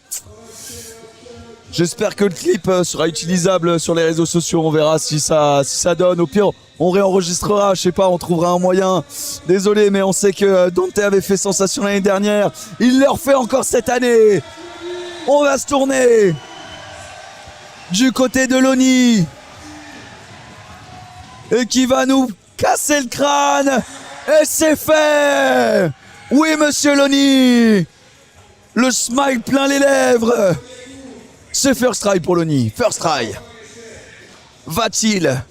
j'espère que le clip sera utilisable sur les réseaux sociaux. On verra si ça donne. Au pire, on réenregistrera, je sais pas, on trouvera un moyen. Désolé, mais on sait que Dante avait fait sensation l'année dernière. Il le refait encore cette année. On va se tourner du côté de Lonnie. Et qui va nous casser le crâne. Et c'est fait. Oui, monsieur Lonnie. Le smile plein les lèvres. C'est first try pour Lonnie. First try. Va-t-il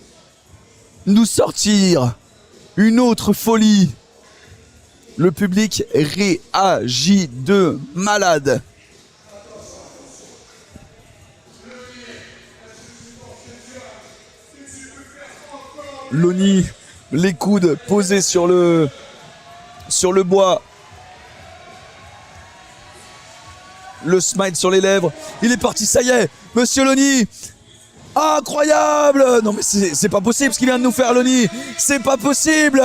nous sortir une autre folie? Le public réagit de malade. Lonnie, les coudes posés sur le bois. Le smile sur les lèvres. Il est parti, ça y est. Monsieur Lonnie. Incroyable. Non mais c'est pas possible ce qu'il vient de nous faire, Lonnie. C'est pas possible.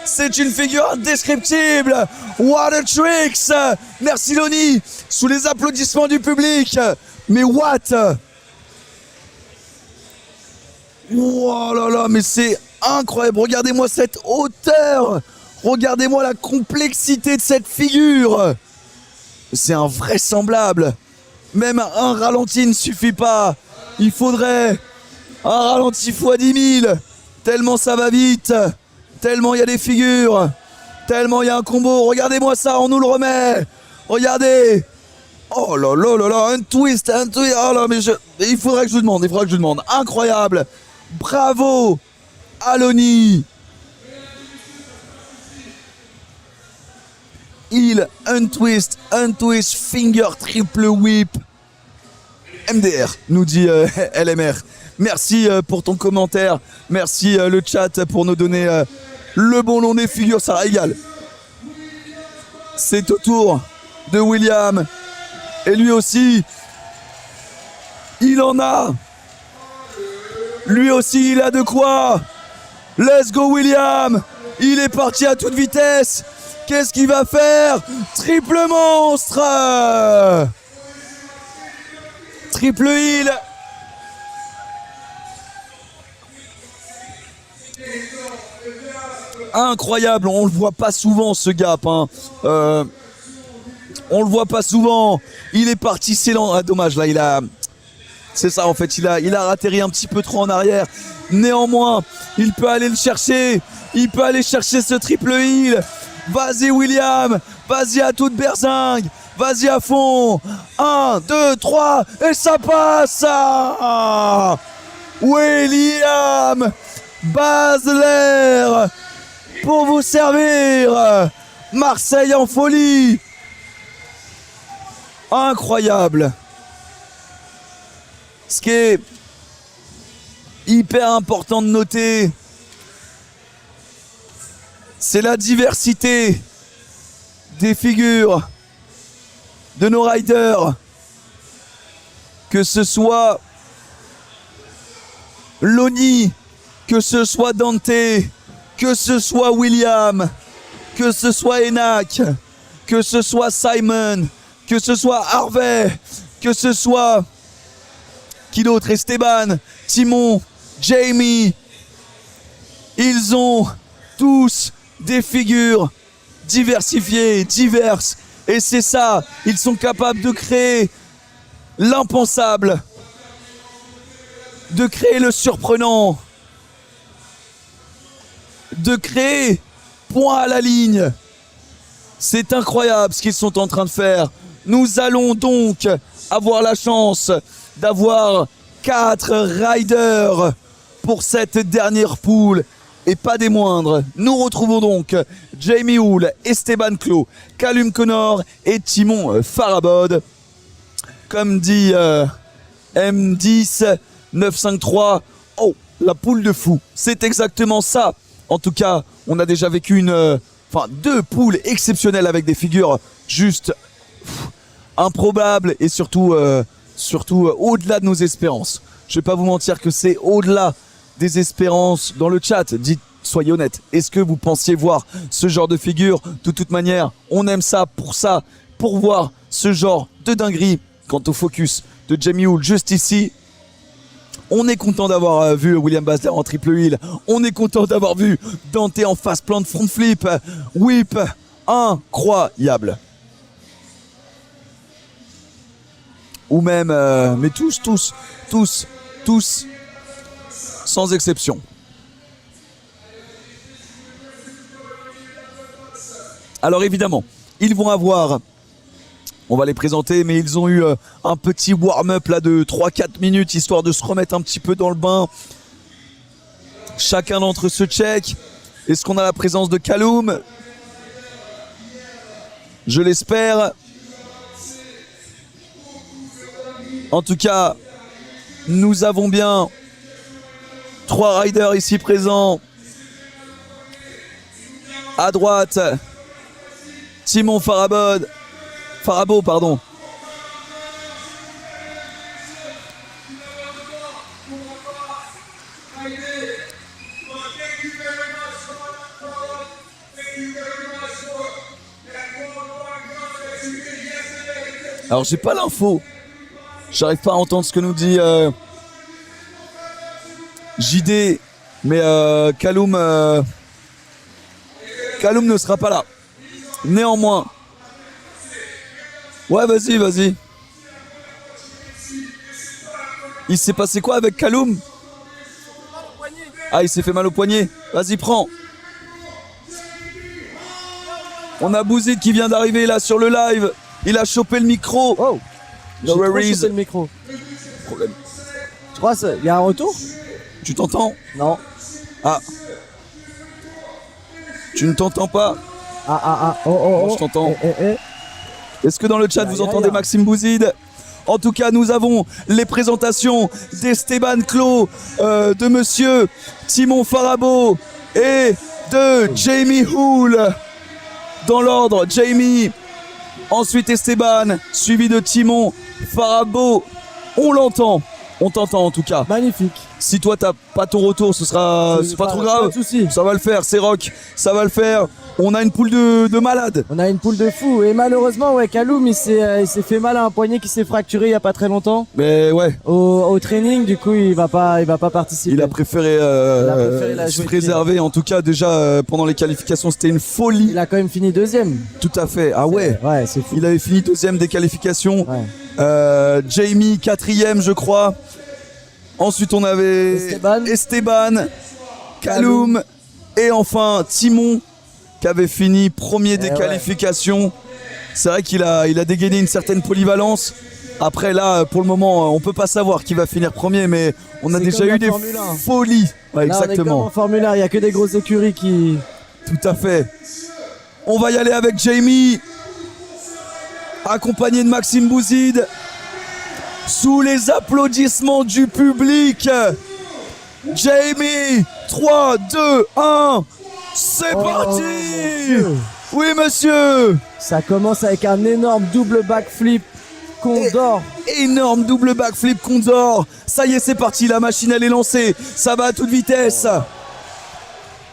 C'est une figure indescriptible. What a tricks. Merci Lonnie. Sous les applaudissements du public. Mais what? Oh là là, mais c'est incroyable. Regardez-moi cette hauteur. Regardez-moi la complexité de cette figure. C'est invraisemblable. Même un ralenti ne suffit pas. Il faudrait un ralenti x 10 000. Tellement ça va vite. Tellement il y a des figures. Tellement il y a un combo. Regardez-moi ça, on nous le remet. Regardez. Oh là là là là, un twist. Oh là, mais il faudrait que je vous demande. Incroyable. Bravo à Lonnie. Il untwist, finger triple whip. MDR, nous dit LMR. Merci pour ton commentaire. Merci le chat pour nous donner le bon nom des figures. Ça régale. C'est au tour de William. Et lui aussi, il en a. Lui aussi, il a de quoi. Let's go William. Il est parti à toute vitesse. Qu'est-ce qu'il va faire? Triple monstre. Triple heal. Incroyable, on le voit pas souvent ce gap. Hein. On le voit pas souvent. Il est parti, c'est lent. Ah, dommage, là, il a... C'est ça, en fait, il a ratterri un petit peu trop en arrière. Néanmoins, il peut aller le chercher. Il peut aller chercher ce triple heal. Vas-y, William. Vas-y à toute berzingue. Vas-y à fond. 1, 2, 3. Et ça passe. William Basler pour vous servir. Marseille en folie. Incroyable. Ce qui est hyper important de noter, c'est la diversité des figures de nos riders. Que ce soit Lonnie, que ce soit Dante, que ce soit William, que ce soit Enak, que ce soit Simon, que ce soit Harvey, que ce soit... Qui d'autre? Esteban, Timon, Jamie. Ils ont tous des figures diversifiées, diverses. Et c'est ça, ils sont capables de créer l'impensable, de créer le surprenant, de créer point à la ligne. C'est incroyable ce qu'ils sont en train de faire. Nous allons donc avoir la chance d'avoir 4 riders pour cette dernière poule et pas des moindres. Nous retrouvons donc Jamie Hull, Esteban Clos, Callum Connor et Timon Farabod. Comme dit M10 953, oh, la poule de fou. C'est exactement ça. En tout cas, on a déjà vécu deux poules exceptionnelles avec des figures juste improbables et surtout au-delà de nos espérances. Je vais pas vous mentir que c'est au-delà des espérances dans le chat. Dites, soyez honnêtes. Est-ce que vous pensiez voir ce genre de figure? De toute manière, on aime ça, pour voir ce genre de dinguerie. Quant au focus de Jamie Hull juste ici, on est content d'avoir vu William Basler en triple heal. On est content d'avoir vu Dante en face plant front flip. Whip, incroyable. Ou même, mais tous, sans exception. Alors évidemment, ils vont avoir, on va les présenter, mais ils ont eu un petit warm-up là de 3-4 minutes, histoire de se remettre un petit peu dans le bain. Chacun d'entre eux se check. Est-ce qu'on a la présence de Callum? Je l'espère. En tout cas, nous avons bien 3 riders ici présents. À droite, Timon Farabod. Farabo, pardon. Alors j'ai pas l'info. J'arrive pas à entendre ce que nous dit JD, mais Callum ne sera pas là. Néanmoins, ouais, vas-y. Il s'est passé quoi avec Callum? Ah, il s'est fait mal au poignet. Vas-y, prends. On a Bouzid qui vient d'arriver là sur le live. Il a chopé le micro. Oh, No worries. chopé le micro. Problème. Tu crois qu'il y a un retour? Tu t'entends? Non. Ah. Tu ne t'entends pas? Oh. Je t'entends. Est-ce que dans le chat vous entendez Maxime Bouzid? En tout cas, nous avons les présentations d'Esteban Clos, de monsieur Timon Farabo et de Jamie Hull. Dans l'ordre, Jamie, ensuite Esteban, suivi de Timon Farabo. On l'entend, on t'entend en tout cas. Magnifique. Si toi t'as pas ton retour, c'est pas trop grave. Pas de soucis. Ça va le faire, c'est rock, ça va le faire. On a une poule de malades. On a une poule de fou. Et malheureusement, ouais, Kaloum, il s'est fait mal à un poignet qui s'est fracturé il y a pas très longtemps. Mais ouais, Au training, du coup, il va pas participer. il a préféré, la se jouer préserver. En tout cas, déjà pendant les qualifications, c'était une folie. Il a quand même fini deuxième. Tout à fait. Ah ouais. Ouais, c'est fou. Il avait fini deuxième des qualifications. Ouais. Jamie quatrième, je crois. Ensuite, on avait Esteban, Kaloum et enfin Timon qui avait fini premier des qualifications. C'est vrai qu'il a dégainé une certaine polyvalence. Après là, pour le moment, on peut pas savoir qui va finir premier, mais on a déjà eu des folies. Ouais, là, exactement. on est comme en Formule 1, il y a que des grosses écuries qui... Tout à fait. On va y aller avec Jamie, accompagné de Maxime Bouzid, sous les applaudissements du public. Jamie, 3, 2, 1, c'est parti. Oui, monsieur. Ça commence avec un énorme double backflip Condor. Énorme double backflip Condor. Ça y est, c'est parti, la machine elle est lancée. Ça va à toute vitesse.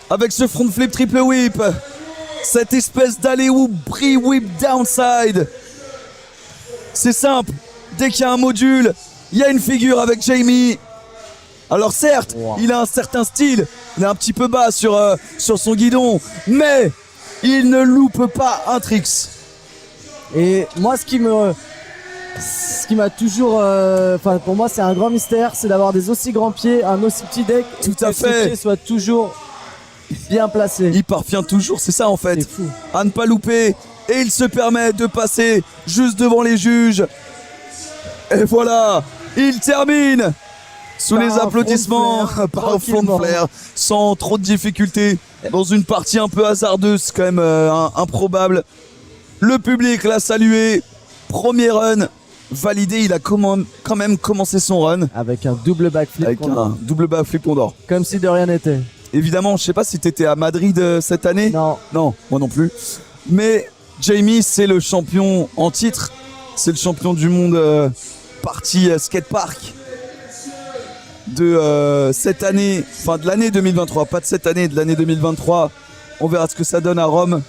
Avec ce front flip triple whip. Cette espèce d'alley-oop pre-whip downside. C'est simple. Dès qu'il y a un module, il y a une figure avec Jamie. Alors certes, il a un certain style. Il est un petit peu bas sur son guidon. Mais il ne loupe pas un tricks. Et moi, ce qui m'a toujours... pour moi, c'est un grand mystère. C'est d'avoir des aussi grands pieds, un aussi petit deck. Tout à et que fait. ses pieds soient toujours bien placés. Il parvient toujours, c'est ça en fait. C'est fou. À ne pas louper. Et il se permet de passer juste devant les juges. Et voilà, il termine sous les applaudissements par un front de flair, sans trop de difficultés, dans une partie un peu hasardeuse, quand même improbable. Le public l'a salué. Premier run validé, il a quand même commencé son run. Avec un double backflip Avec Condor. un double backflip Condor. Comme si de rien n'était. Évidemment, je sais pas si tu étais à Madrid cette année. Non. Non, moi non plus. Mais Jamie, c'est le champion en titre. C'est le champion du monde partie skatepark de cette année, enfin de l'année 2023, pas de cette année, de l'année 2023. On verra ce que ça donne à Rome,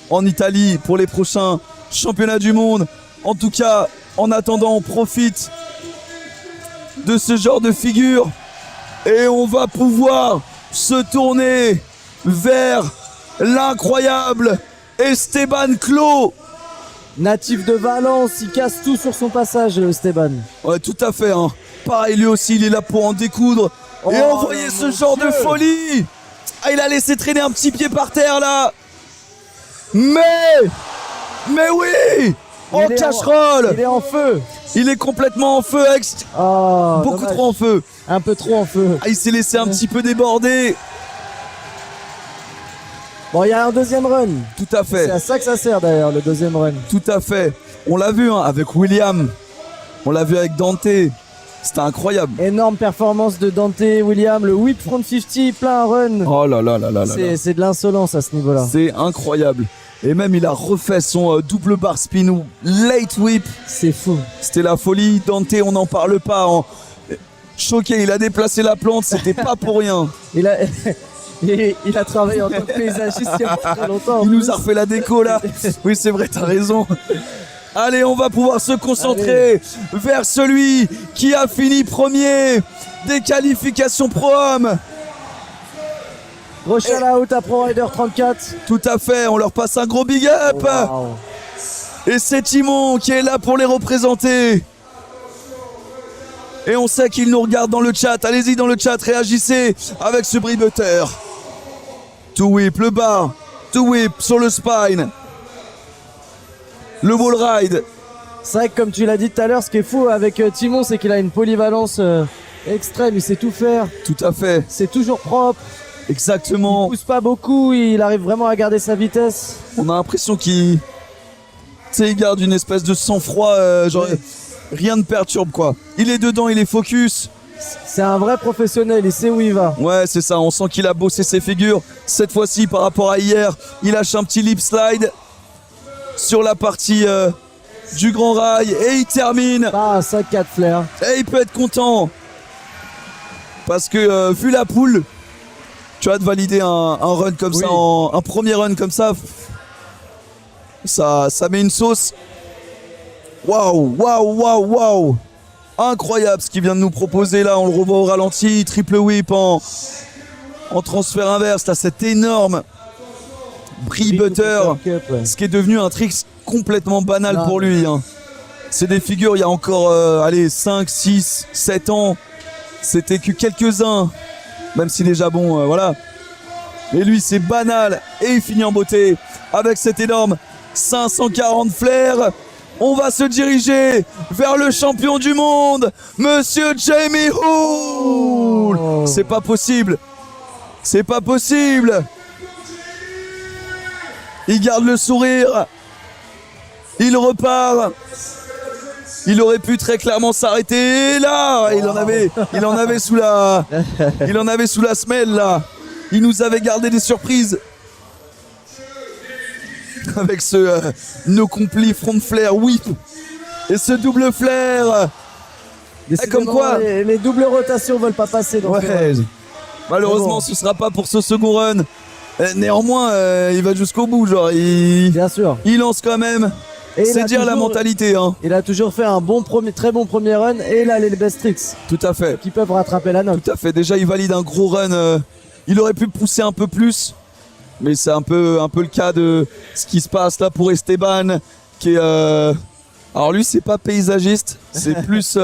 en Italie, pour les prochains championnats du monde. En tout cas, en attendant, on profite de ce genre de figure et on va pouvoir se tourner vers l'incroyable Esteban Clos. Natif de Valence, il casse tout sur son passage, Esteban. Ouais, tout à fait. Hein. Pareil, lui aussi, il est là pour en découdre et envoyer ce genre de folie. Ah, il a laissé traîner un petit pied par terre là. Mais oui, en casserole. Il est en feu. Il est complètement en feu, beaucoup dommage. trop en feu. Un peu trop en feu. Ah, il s'est laissé un petit peu déborder. Bon, il y a un deuxième run. Tout à fait. C'est à ça que ça sert d'ailleurs, le deuxième run. Tout à fait. On l'a vu avec William. On l'a vu avec Dante. C'était incroyable. Énorme performance de Dante William, le whip front 50, plein run. Oh là là là là là. C'est de l'insolence à ce niveau-là. C'est incroyable. Et même il a refait son double bar spin ou late whip. C'est fou. C'était la folie. Dante, on n'en parle pas. Choqué, il a déplacé la plante, c'était pas pour rien. Il a travaillé en tant que paysagiste il y a pas très longtemps. Il nous a refait la déco là. Oui, c'est vrai, t'as raison. Allez, on va pouvoir se concentrer vers celui qui a fini premier des qualifications Pro-Homme. Gros shout-out à ProRider 34. Tout à fait, on leur passe un gros big up. Wow. Et c'est Timon qui est là pour les représenter. Et on sait qu'il nous regarde dans le chat. Allez-y dans le chat, réagissez avec ce brie butter. To whip, le bar. To whip sur le spine. Le wall ride. C'est vrai que comme tu l'as dit tout à l'heure, ce qui est fou avec Timon, c'est qu'il a une polyvalence extrême. Il sait tout faire. Tout à fait. C'est toujours propre. Exactement. Il pousse pas beaucoup. Il arrive vraiment à garder sa vitesse. On a l'impression qu'il garde une espèce de sang-froid. Genre, Rien ne perturbe quoi. Il est dedans, il est focus. C'est un vrai professionnel, il sait où il va. Ouais, c'est ça, on sent qu'il a bossé ses figures. Cette fois-ci, par rapport à hier, il lâche un petit lip slide sur la partie du Grand Rail et il termine. Ah, 5-4 flair. Et il peut être content. Parce que vu la poule, tu vois, de valider un run comme ça, un premier run comme ça, ça met une sauce. Waouh, waouh, waouh, waouh. Incroyable ce qu'il vient de nous proposer là, on le revoit au ralenti, triple whip en transfert inverse, là cet énorme brie butter, ce qui est devenu un trick complètement banal pour lui. Hein. C'est des figures, il y a encore 5, 6, 7 ans, c'était que quelques-uns, même si déjà bon, voilà. Et lui c'est banal, et il finit en beauté avec cet énorme 540 flair. On va se diriger vers le champion du monde, Monsieur Jamie Houle. Oh. C'est pas possible. C'est pas possible. Il garde le sourire. Il repart. Il aurait pu très clairement s'arrêter. Et là, il en avait sous la semelle là. Il nous avait gardé des surprises. Avec ce no compli front flair whip et ce double flair. Comme quoi les doubles rotations veulent pas passer. Donc malheureusement, ce sera pas pour ce second run. Néanmoins, il va jusqu'au bout. Genre, bien sûr. Il lance quand même. Et c'est dire la mentalité. Hein. Il a toujours fait un très bon premier run et là les best tricks. Tout à fait. Qui peuvent rattraper la note. Tout à fait. Déjà, il valide un gros run. Il aurait pu pousser un peu plus. Mais c'est un peu le cas de ce qui se passe là pour Esteban, qui est. Alors lui, c'est pas paysagiste, c'est plus.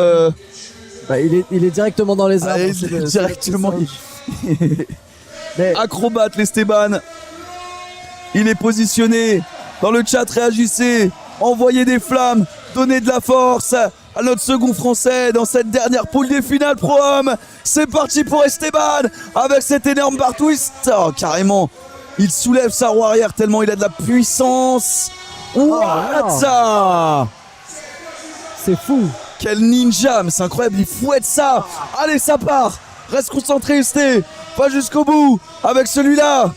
Il est directement dans les arbres. Directement. Acrobate l'Esteban. Il est positionné dans le chat. Réagissez, envoyez des flammes, donnez de la force à notre second français dans cette dernière poule des finales pro-homme. C'est parti pour Esteban avec cet énorme bar twist. Oh, carrément. Il soulève sa roue arrière tellement il a de la puissance. What ça? C'est fou. Quel ninja, mais c'est incroyable, il fouette ça. Allez, ça part. Reste concentré, Esté. Pas jusqu'au bout avec celui-là.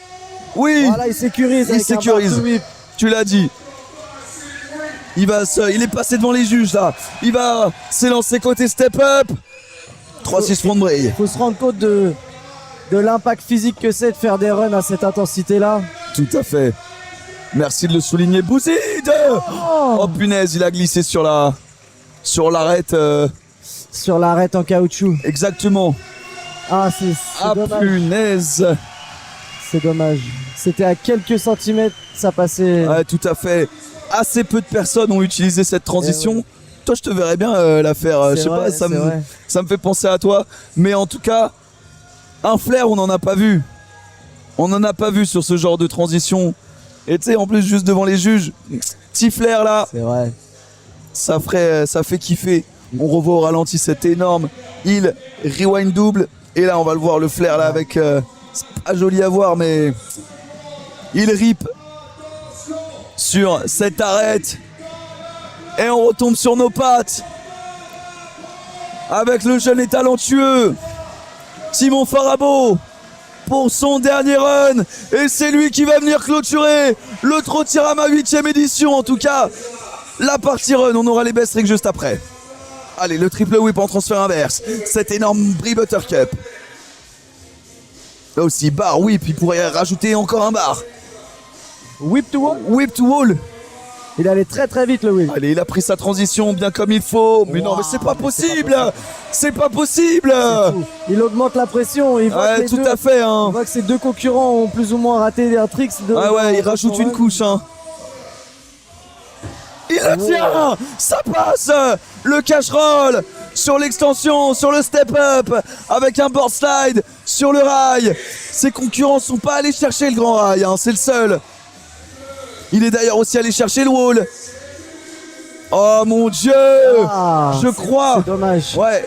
Oui. Voilà, il sécurise. Il sécurise. Tu l'as dit. Il est passé devant les juges là. Il va s'élancer côté step up. 3-6 front de brille. Il faut se rendre compte de l'impact physique que c'est de faire des runs à cette intensité-là. Tout à fait. Merci de le souligner, Bouzid. Oh punaise, il a glissé sur l'arête. Sur l'arête en caoutchouc. Exactement. Ah, c'est dommage. Punaise. C'est dommage. C'était à quelques centimètres, ça passait. Ouais, tout à fait. Assez peu de personnes ont utilisé cette transition. Ouais. Toi, je te verrais bien la faire. Je sais pas, ça me fait penser à toi. Mais en tout cas, un flair, on n'en a pas vu. On n'en a pas vu sur ce genre de transition. Et tu sais, en plus, juste devant les juges, petit flair là. C'est vrai. Ça fait kiffer. On revoit au ralenti cet énorme heel rewind double. Et là, on va le voir, le flair là avec. C'est pas joli à voir, mais. Il rip sur cette arête. Et on retombe sur nos pattes. Avec le jeune et talentueux Simon Farabo pour son dernier run. Et c'est lui qui va venir clôturer le Trotirama 8ème édition. En tout cas, la partie run, on aura les best tricks juste après. Allez, le triple whip en transfert inverse. Cet énorme brie buttercup. Là aussi, bar whip, il pourrait rajouter encore un bar. Whip to wall. Whip to wall. Il allait très très vite le whip. Allez, il a pris sa transition bien comme il faut. Mais non, mais c'est pas possible. C'est pas possible. Il augmente la pression. Il voit ouais, tout à fait. Hein. On voit que ces deux concurrents ont plus ou moins raté un trick. Ouais, il rajoute une couche. Hein. Il le tient. Ça passe. Le cash roll sur l'extension, sur le step up, avec un board slide sur le rail. Ses concurrents sont pas allés chercher le grand rail. Hein. C'est le seul. Il est d'ailleurs aussi allé chercher le wall. Oh mon Dieu, je crois. C'est dommage. Ouais.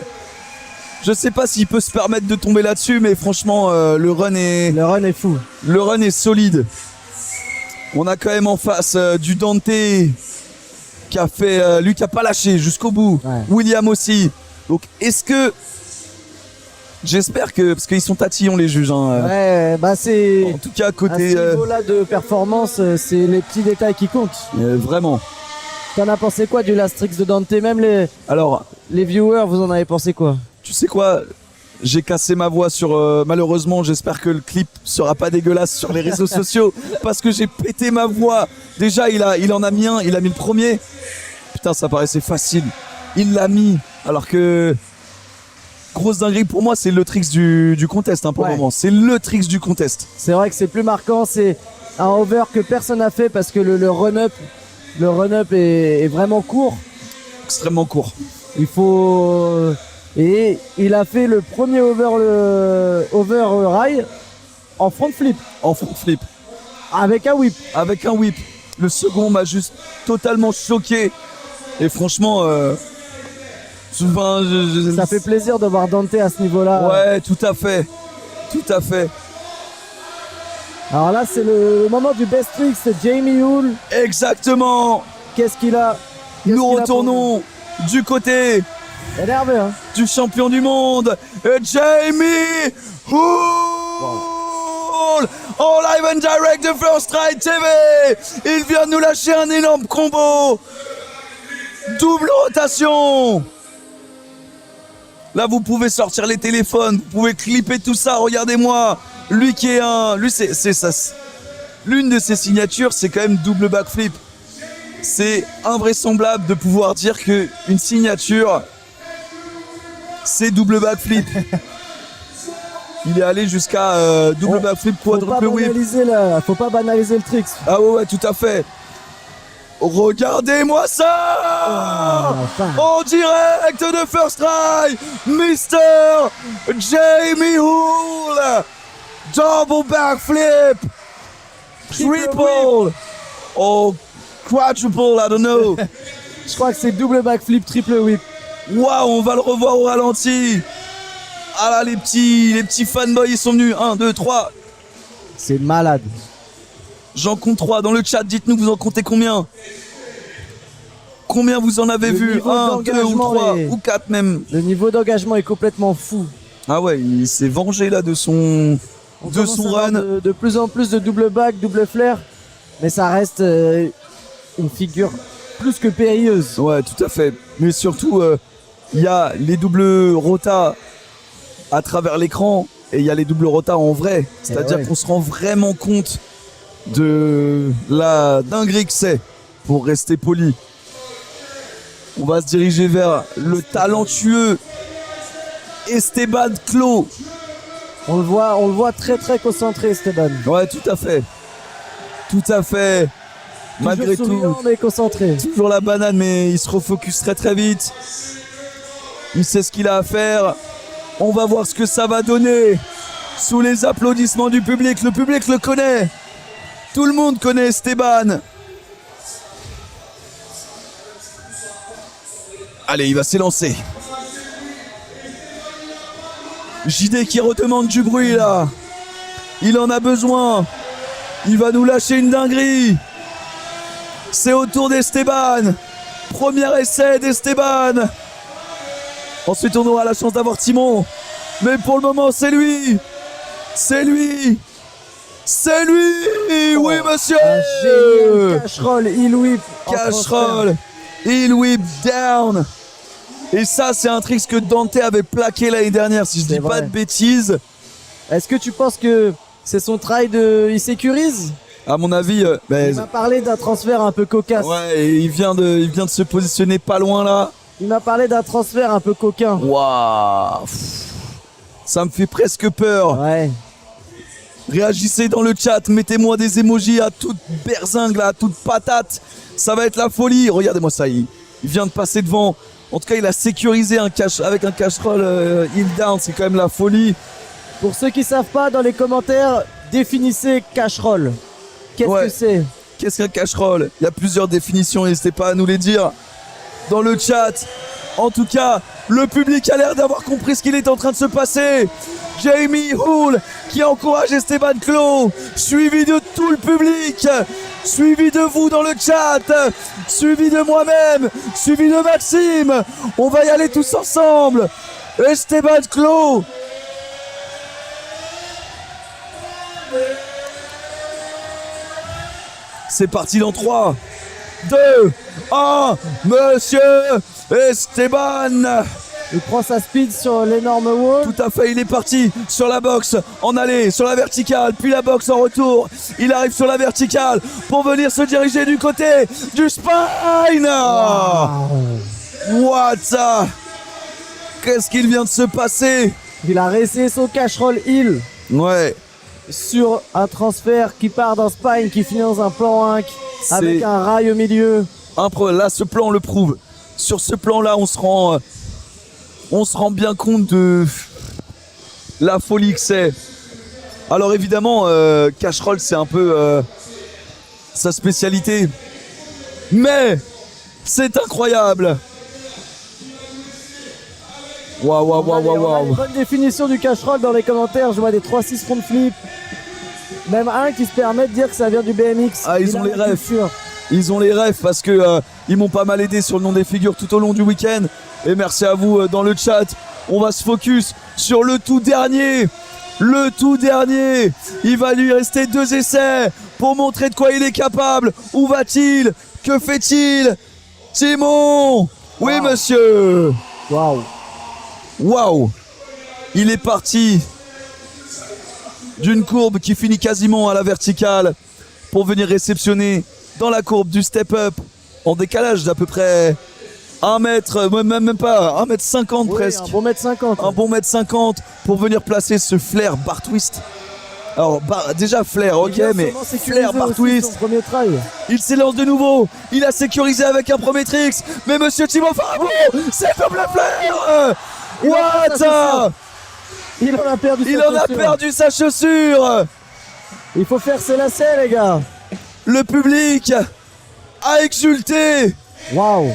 Je sais pas s'il peut se permettre de tomber là-dessus, mais franchement, le run est fou. Le run est solide. On a quand même en face du Dante qui qui a pas lâché jusqu'au bout. Ouais. William aussi. Donc est-ce que j'espère que parce qu'ils sont tatillons les juges. Hein. Ouais, bah c'est. En tout cas À côté ce niveau-là de performance, c'est les petits détails qui comptent. vraiment. T'en as pensé quoi du Last Tricks de Dante? Même Alors les viewers, vous en avez pensé quoi? tu sais quoi? J'ai cassé ma voix sur. Malheureusement, j'espère que le clip sera pas dégueulasse sur les réseaux sociaux parce que j'ai pété ma voix. Déjà, il en a mis un, il a mis le premier. Putain, ça paraissait facile. Il l'a mis. Alors que. Grosse dinguerie pour moi, c'est le tricks du contest hein, pour le Ouais. moment. C'est le tricks du contest. C'est vrai que c'est plus marquant, c'est un over que personne n'a fait parce que le run-up est vraiment court. Extrêmement court. Il faut. Et il a fait le premier over rail en front flip En front flip. avec un whip. Avec un whip. Le second m'a juste totalement choqué. Et franchement, souvent, Ça fait plaisir de voir Dante à ce niveau-là. Ouais, tout à fait. Tout à fait. Alors là, c'est le moment du best trick, c'est Jamie Hull. Exactement. Qu'est-ce qu'il a? Qu'est-ce Nous qu'il a retournons du côté pour nous? Énervé, hein? du champion du monde, Jamie Hull, en live and direct de First Ride TV. Il vient de nous lâcher un énorme combo. Double rotation. Là, vous pouvez sortir les téléphones, vous pouvez clipper tout ça. Regardez-moi, lui qui est c'est ça. L'une de ses signatures, c'est quand même double backflip. C'est invraisemblable de pouvoir dire que une signature, c'est double backflip. Il est allé jusqu'à double backflip, Faut pas quadruple whip. faut pas banaliser le trick. Ah ouais, tout à fait. Regardez-moi ça enfin. en direct de First Try, Mr. Jamie Hull. Double backflip. Triple. Oh, quadruple, I don't know. Je crois que c'est double backflip, triple whip. Waouh, on va le revoir au ralenti. Ah là, les petits fanboys, ils sont venus. 1, 2, 3. C'est malade. J'en compte 3 dans le chat. Dites-nous, vous en comptez combien? Combien vous en avez Le vu? niveau 1, 2 ou d'engagement 3 est- ou 4 même. Le niveau d'engagement est complètement fou. Ah ouais, il s'est vengé là de son On commence à voir run. de plus en plus de double back, double flair. Mais ça reste une figure plus que périlleuse. Ouais, tout à fait. Mais surtout, il y a les doubles rotas à travers l'écran et il y a les doubles rotas en vrai. C'est-à-dire ouais. qu'on se rend vraiment compte de la dinguerie que c'est, pour rester poli. On va se diriger vers le talentueux Esteban Clos. On le voit très très concentré, Esteban. Ouais, tout à fait. Tout à fait. Malgré Toujours souriant, tout, mais concentré. toujours la banane, mais il se refocus très très vite. Il sait ce qu'il a à faire. On va voir ce que ça va donner. Sous les applaudissements du public. Le public le connaît. Tout le monde connaît Esteban. Allez, il va s'élancer. JD qui redemande du bruit là. Il en a besoin. Il va nous lâcher une dinguerie. C'est au tour d'Esteban. Premier essai d'Esteban. Ensuite, on aura la chance d'avoir Timon. Mais pour le moment, c'est lui. C'est lui. C'est lui. Oui, monsieur. Un génial cash roll, heel whip. en Cash transfert. roll. Heel whip down. Et ça, c'est un trick que Dante avait plaqué l'année dernière, si je C'est dis pas vrai. de bêtises. Est-ce que tu penses que c'est son try de. Il sécurise? À mon avis, Il m'a parlé d'un transfert un peu cocasse. ouais, et il vient de se positionner pas loin là. Il m'a parlé d'un transfert un peu coquin. Waouh. Pff, ça me fait presque peur. Ouais. Réagissez dans le chat, mettez-moi des emojis à toute berzingue là, à toute patate. Ça va être la folie. Regardez-moi ça, il vient de passer devant. En tout cas, il a sécurisé avec un cash roll heel down, c'est quand même la folie. Pour ceux qui savent pas, dans les commentaires, définissez cash roll. Qu'est-ce Ouais. que c'est? Qu'est-ce qu'un cash roll? Il y a plusieurs définitions, n'hésitez pas à nous les dire dans le chat. En tout cas, le public a l'air d'avoir compris ce qu'il est en train de se passer. Jamie Hull qui encourage Esteban Clos, suivi de tout le public, suivi de vous dans le chat, suivi de moi-même, suivi de Maxime. On va y aller tous ensemble. Esteban Clos. C'est parti dans 3, 2, 1, Monsieur Esteban. Il prend sa speed sur l'énorme wall. Tout à fait, il est parti sur la boxe en allée, sur la verticale, puis la boxe en retour. Il arrive sur la verticale pour venir se diriger du côté du spine. What? Qu'est-ce qu'il vient de se passer? Il a réessayé son cash roll heel Ouais. sur un transfert qui part d'un spine qui finit dans un plan 1 avec un rail au milieu. Là, ce plan le prouve. Sur ce plan-là, on se rend bien compte de la folie que c'est. Alors évidemment, cash roll, c'est un peu sa spécialité. Mais c'est incroyable. Waouh, waouh, waouh, waouh, On a une waouh. bonne définition du cash roll dans les commentaires. Je vois des 3-6 front flip. Même un qui se permet de dire que ça vient du BMX. Ah, ils Il ont a les la rêves. culture. Ils ont les rêves parce que ils m'ont pas mal aidé sur le nom des figures tout au long du week-end. Et merci à vous dans le chat. On va se focus sur le tout dernier. Le tout dernier. Il va lui rester 2 essais pour montrer de quoi il est capable. Où va-t-il? Que fait-il? Timon. Oui, Wow. monsieur. Waouh. Waouh. Il est parti d'une courbe qui finit quasiment à la verticale pour venir réceptionner dans la courbe du step-up en décalage d'à peu près 1 mètre, même pas 1 mètre 50 Oui, presque. un bon mètre 50. Un bon mètre 50 pour venir placer ce flair bar twist. Alors déjà flair, ok, mais flair bar twist. Son premier try. Il s'élance de nouveau. Il a sécurisé avec un premier tricks. Mais monsieur Thibaut Farabo, c'est double flair. What? Il en a perdu. Il sa en a chaussure. perdu sa chaussure. Il faut faire ses lacets, les gars. Le public a exulté. Waouh.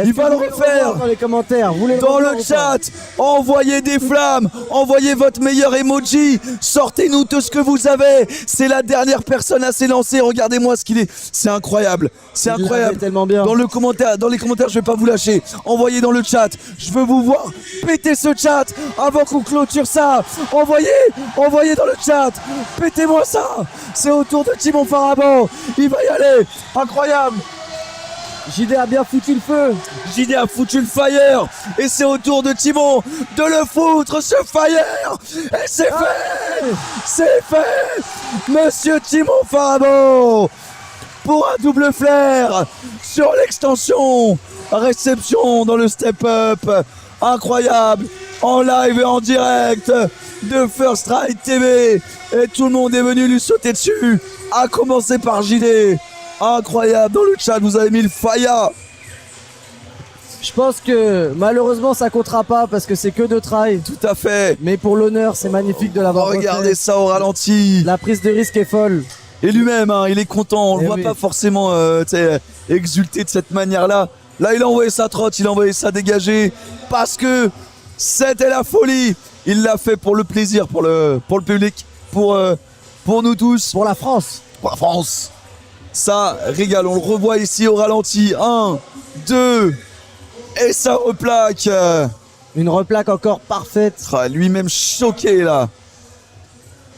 Il va le refaire. Dans les commentaires. Vous voulez Dans revoir le ou pas? chat, envoyez des flammes, envoyez votre meilleur emoji, sortez-nous tout ce que vous avez. C'est la dernière personne à s'élancer. Regardez-moi ce qu'il est. C'est incroyable. C'est Il l'avait incroyable. tellement bien. Dans les commentaires, je vais pas vous lâcher. Envoyez dans le chat. Je veux vous voir péter ce chat avant qu'on clôture ça. Envoyez dans le chat. Pétez-moi ça. C'est au tour de Timon Farabo. Il va y aller. Incroyable. JD a bien foutu le feu. JD a foutu le fire et c'est au tour de Timon de le foutre ce fire et c'est fait. C'est fait. Monsieur Timon Farabo pour un double flair sur l'extension, réception dans le step-up, incroyable, en live et en direct de First Ride TV et tout le monde est venu lui sauter dessus, à commencer par JD. Incroyable, dans le chat vous avez mis le fire. Je pense que malheureusement ça comptera pas parce que c'est que 2 tries. Tout à fait. Mais pour l'honneur, c'est magnifique de l'avoir Regardez refait. ça au ralenti. La prise de risque est folle. Et lui-même, hein, il est content. On le Eh voit oui. pas forcément tu sais, exulter de cette manière-là. Là, il a envoyé sa trotte, il a envoyé ça dégager. Parce que c'était la folie. Il l'a fait pour le plaisir, pour le public, pour nous tous. Pour la France. Pour la France. Ça régale. On le revoit ici au ralenti. 1, 2. Et ça replaque. Une replaque encore parfaite. Ah, lui-même choqué là.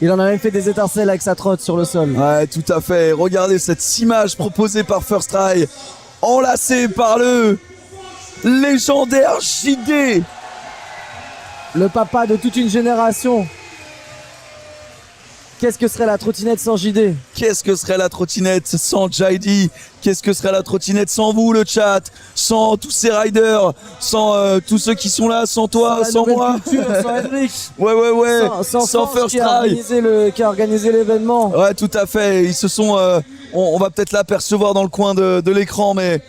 Il en a même fait des étincelles avec sa trotte sur le sol. Ouais, tout à fait. Regardez cette image proposée par First Try, enlacée par le légendaire JD. Le papa de toute une génération. Qu'est-ce que serait la trottinette sans JD? Qu'est-ce que serait la trottinette sans JD? Qu'est-ce que serait la trottinette sans vous, le chat? Sans tous ces riders? Sans tous ceux qui sont là? Sans toi? la Sans nouvelle moi? culture, sans Henrik. Ouais. Sans Sans France First qui a Try. qui a organisé l'événement. Ouais, tout à fait. Ils se sont. On va peut-être l'apercevoir dans le coin de l'écran, mais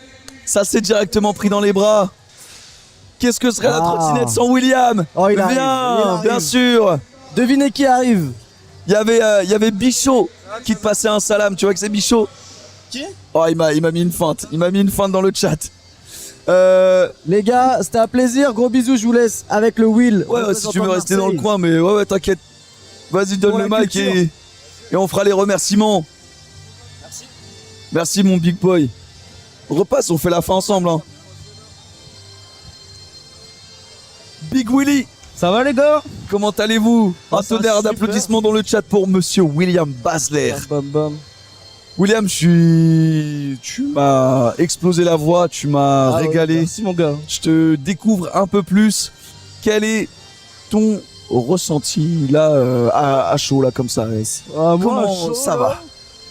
ça s'est directement pris dans les bras. Qu'est-ce que serait la trottinette sans William? Oh, il arrive, Viens, il arrive. bien sûr. Devinez qui arrive. Il y avait Bichot qui te passait un salam. Tu vois que c'est Bichot? Qui? Oh, il m'a mis une feinte. Il m'a mis une feinte dans le chat. Les gars, c'était un plaisir. Gros bisous, je vous laisse avec le Will. Ouais, si tu veux représentant de rester dans le Marseille. coin, mais ouais, t'inquiète. Vas-y, donne Pour le la mic culture. et on fera les remerciements. Merci mon big boy. Repasse, on fait la fin ensemble. Hein. Big Willy, Ça va les gars? comment allez-vous? Un Ça va tonnerre super. d'applaudissements dans le chat pour monsieur William Basler. Bam bam. William, tu m'as explosé la voix, tu m'as Ah ouais, régalé. merci mon gars. Je te découvre un peu plus. Quel est ton ressenti là à chaud là comme ça? Comment chaud, ça là. va?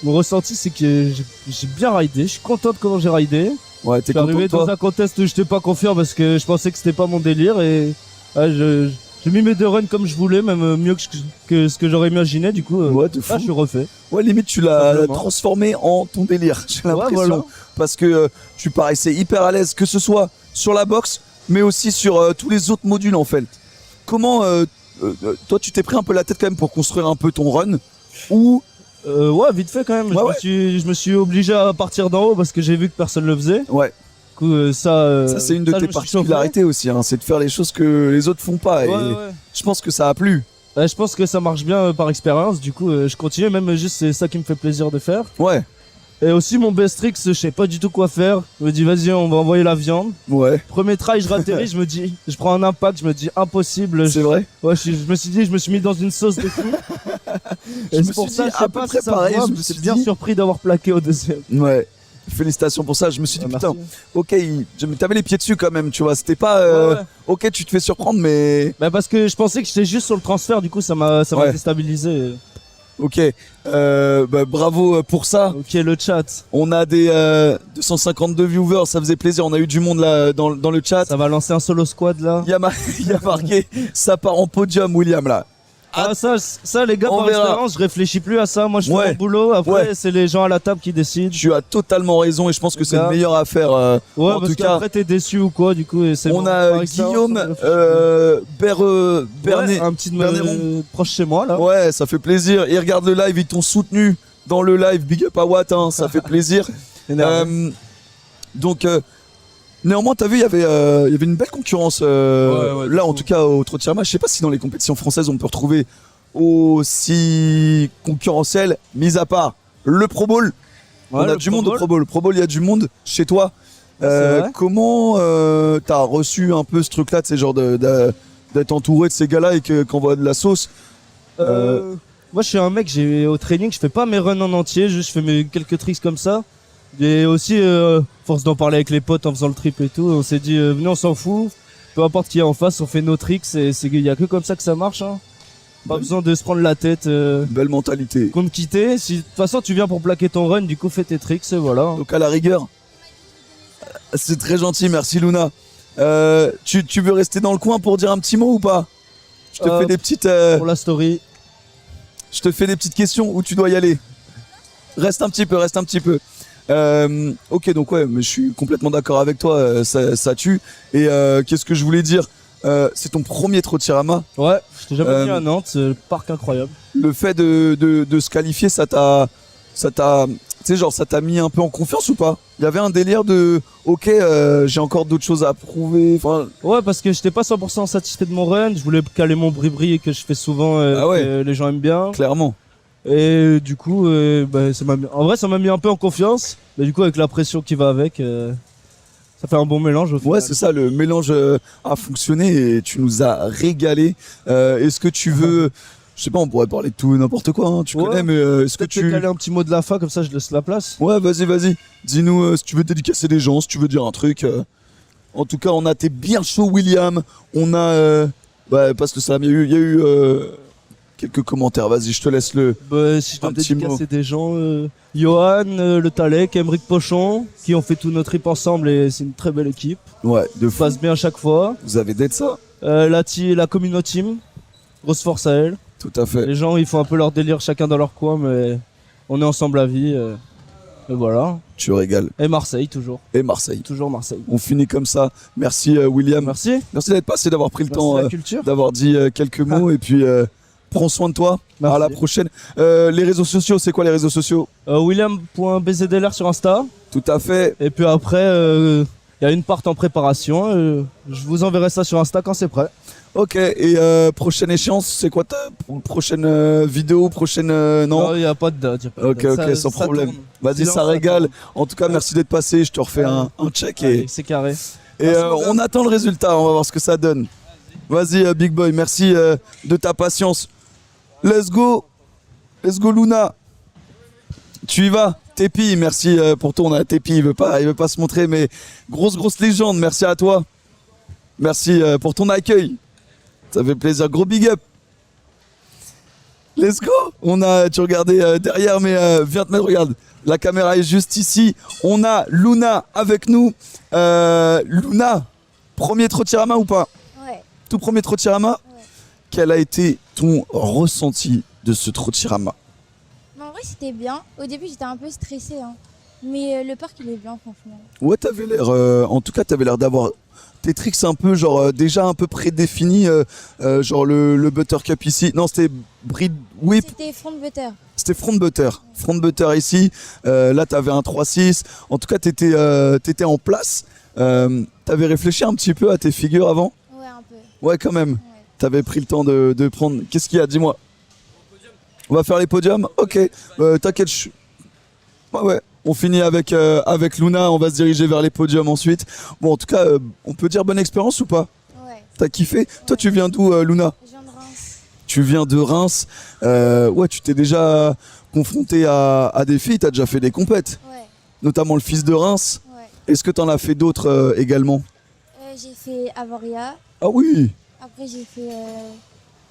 Mon ressenti c'est que j'ai bien raidé. Je suis content de comment j'ai raidé. Ouais, Je t'es suis content de arrivé dans toi? un contest où j'étais pas confiant parce que je pensais que c'était pas mon délire et ouais, j'ai mis mes 2 runs comme je voulais, même mieux que ce que j'aurais imaginé. Du coup, Ouais, de fou. là je suis refait. Ouais, limite tu l'as Simplement. transformé en ton délire. J'ai l'impression voilà. parce que tu paraissais hyper à l'aise, que ce soit sur la boxe, mais aussi sur tous les autres modules en fait. Comment toi tu t'es pris un peu la tête quand même pour construire un peu ton run ou Ouais, vite fait quand même. Ouais, Je me suis obligé à partir d'en haut parce que j'ai vu que personne le faisait. ouais. Du coup, ça Ça c'est une de ça, tes je me suis particularités aussi, hein, c'est de faire les choses que les autres font pas. chauffé. Et Ouais, ouais. je pense que ça a plu. Ouais, je pense que ça marche bien par expérience. Du coup, je continue. Même juste, c'est ça qui me fait plaisir de faire. Ouais, Et aussi, mon best trick, je sais pas du tout quoi faire. Je me dis, vas-y, on va envoyer la viande. ouais, Premier try, je ratterris, je me dis, je prends un impact, je me dis, impossible. c'est vrai. Ouais, je me suis dit, je me suis mis dans une sauce de fou. Je Et me c'est pour suis ça, dit je sais à peu pas près si ça pareil, se voit, je mais me c'est suis bien dit- surpris d'avoir plaqué au deuxième. Ouais. Félicitations pour ça. Je me suis dit, putain, Merci. ok, t'avais les pieds dessus quand même, tu vois. C'était pas, Ouais, ouais. ok, tu te fais surprendre, mais Bah parce que je pensais que j'étais juste sur le transfert, du coup ça m'a Ouais. déstabilisé. ok. Bah, bravo pour ça. Ok, le chat, On a des 252 viewers, ça faisait plaisir. On a eu du monde là dans le chat. ça va lancer un solo squad là. Il y a, il y a marqué, ça part en podium, William là. Ah ça les gars, On par verra. expérience, je réfléchis plus à ça. Moi je fais Ouais. mon boulot, après Ouais. c'est les gens à la table qui décident. Tu as totalement raison et je pense que c'est le Gars. meilleur à faire. Ouais, en parce tout cas, qu'après t'es déçu ou quoi, du coup et c'est on bon, a par expérience, Guillaume on réfléchit plus. Bernet. Ouais, un petit Berneron. proche chez moi là. Ouais, ça fait plaisir. Ils regardent le live, ils t'ont soutenu dans le live. Big up à Watt, hein, ça fait plaisir. Énervé. Donc, néanmoins, t'as vu, il y avait une belle concurrence. Ouais, là, de en fou. tout cas, au Trottirama. Je sais pas si dans les compétitions françaises, on peut retrouver aussi concurrentiel, mis à part le Pro Bowl. Ouais, on a le du Pro monde au Bowl. Pro Bowl. Pro Bowl, il y a du monde chez toi. c'est vrai. Comment t'as reçu un peu ce truc-là, de ces genres d'être entouré de ces gars-là et qu'on voit de la sauce? Moi je suis un mec, au training, je fais pas mes runs en entier, juste je fais mes quelques tricks comme ça. Et aussi, force d'en parler avec les potes en faisant le trip et tout, on s'est dit, venez on s'en fout, peu importe qui est en face, on fait nos tricks, il y a que comme ça que ça marche. Hein. Pas Ouais. besoin de se prendre la tête, Belle mentalité. compte quitter. Si de toute façon tu viens pour plaquer ton run, du coup fais tes tricks, et voilà. Donc à la rigueur, c'est très gentil, merci Luna. Tu veux rester dans le coin pour dire un petit mot ou pas? Je te fais des petites, Pour la story. je te fais des petites questions où tu dois y aller. Reste un petit peu, reste un petit peu. Ok, donc ouais, mais je suis complètement d'accord avec toi, ça tue. Et qu'est-ce que je voulais dire? C'est ton premier Trottirama. Ouais, je t'ai jamais Euh, mis à Nantes, c'est le parc incroyable. Le fait de se qualifier, ça t'a, tu sais, genre, ça t'a mis un peu en confiance ou pas? Il y avait un délire de, ok, j'ai encore d'autres choses à prouver. Enfin, Ouais, parce que j'étais pas 100% satisfait de mon run, je voulais caler mon bri-bri que je fais souvent, Ah ouais. que les gens aiment bien. clairement. Et du coup, bah, en vrai, ça m'a mis un peu en confiance. Mais du coup, avec la pression qui va avec, ça fait un bon mélange au final. Ouais, c'est ça, le mélange a fonctionné et tu nous as régalé. Est-ce que tu veux, je sais pas, on pourrait parler de tout et n'importe quoi, hein, tu Ouais. connais, mais est-ce que Peut-être te tu... caler un petit mot de la fin, comme ça je laisse la place. Ouais, vas-y. Dis-nous si tu veux dédicacer des gens, si tu veux dire un truc. En tout cas, on a été bien chaud, William. On a... ouais, parce que ça, il y a eu quelques commentaires. Vas-y, je te laisse le... Bah, si je dois Un petit dédicacer des gens, Johan, le Talek, Emeric Pochon, qui ont fait tout notre trip ensemble et c'est une très belle équipe. Ouais, de Ça fou. passe bien à chaque fois. Vous avez d'être ça. La communauté team, grosse force à elle. Tout à fait. Les gens, ils font un peu leur délire chacun dans leur coin, mais on est ensemble à vie. Et voilà. Tu régales. Et Marseille, toujours. Et Marseille. Toujours Marseille. On finit comme ça. Merci William. Merci. Merci d'être passé, d'avoir pris le Merci temps, la culture. d'avoir dit quelques mots et puis prends soin de toi. Merci. À la prochaine. Les réseaux sociaux, c'est quoi les réseaux sociaux? William.bzdlr sur Insta. Tout à fait. Et puis après, Il y a une part en préparation. Je vous enverrai ça sur Insta quand c'est prêt. Ok, et prochaine échéance, c'est quoi ta prochaine vidéo, prochaine... non, il n'y a pas de date. Ok, sans problème. tourne. Vas-y, Silence, ça ça régale. tourne. En tout cas, merci d'être passé. Je te refais un check et, Allez, c'est carré. et on attend le résultat. On va voir ce que ça donne. Vas-y, Big Boy, merci de ta patience. Let's go. Let's go, Luna. Tu y vas. Tepi, merci pour ton... Tepi, il veut pas se montrer, mais grosse légende. Merci à toi. Merci pour ton accueil. Ça fait plaisir. Gros big up. Let's go. Tu regardais derrière, mais viens te mettre, regarde. La caméra est juste ici. On a Luna avec nous. Luna, premier Trotirama ou pas? Ouais. Tout premier Trotirama? Ouais. Quel a été ton ressenti de ce Trotirama? Mais en vrai, c'était bien. Au début, j'étais un peu stressée. Hein. Mais le parc, il est bien, franchement. Ouais, t'avais l'air... en tout cas, t'avais l'air d'avoir... Tes tricks un peu genre déjà un peu prédéfinis, genre le buttercup ici. Non, c'était Breed Whip. C'était front butter. C'était front butter. Front butter ici. Là, t'avais un 3-6. En tout cas, t'étais en place. T'avais réfléchi un petit peu à tes figures avant? Ouais, un peu. Ouais, quand même. Ouais. T'avais pris le temps de prendre... Qu'est-ce qu'il y a? Dis-moi. On va faire les podiums? Ok. T'inquiète. Ouais. On finit avec Luna, on va se diriger vers les podiums ensuite. Bon, en tout cas, on peut dire bonne expérience ou pas? Ouais. T'as kiffé? Toi, tu viens d'où, Luna? Je viens de Reims. Tu viens de Reims. Ouais, tu t'es déjà confronté à des filles, t'as déjà fait des compètes, Ouais. notamment le fils de Reims. Ouais. Est-ce que t'en as fait d'autres également? J'ai fait Avoria. Ah oui. Après, j'ai fait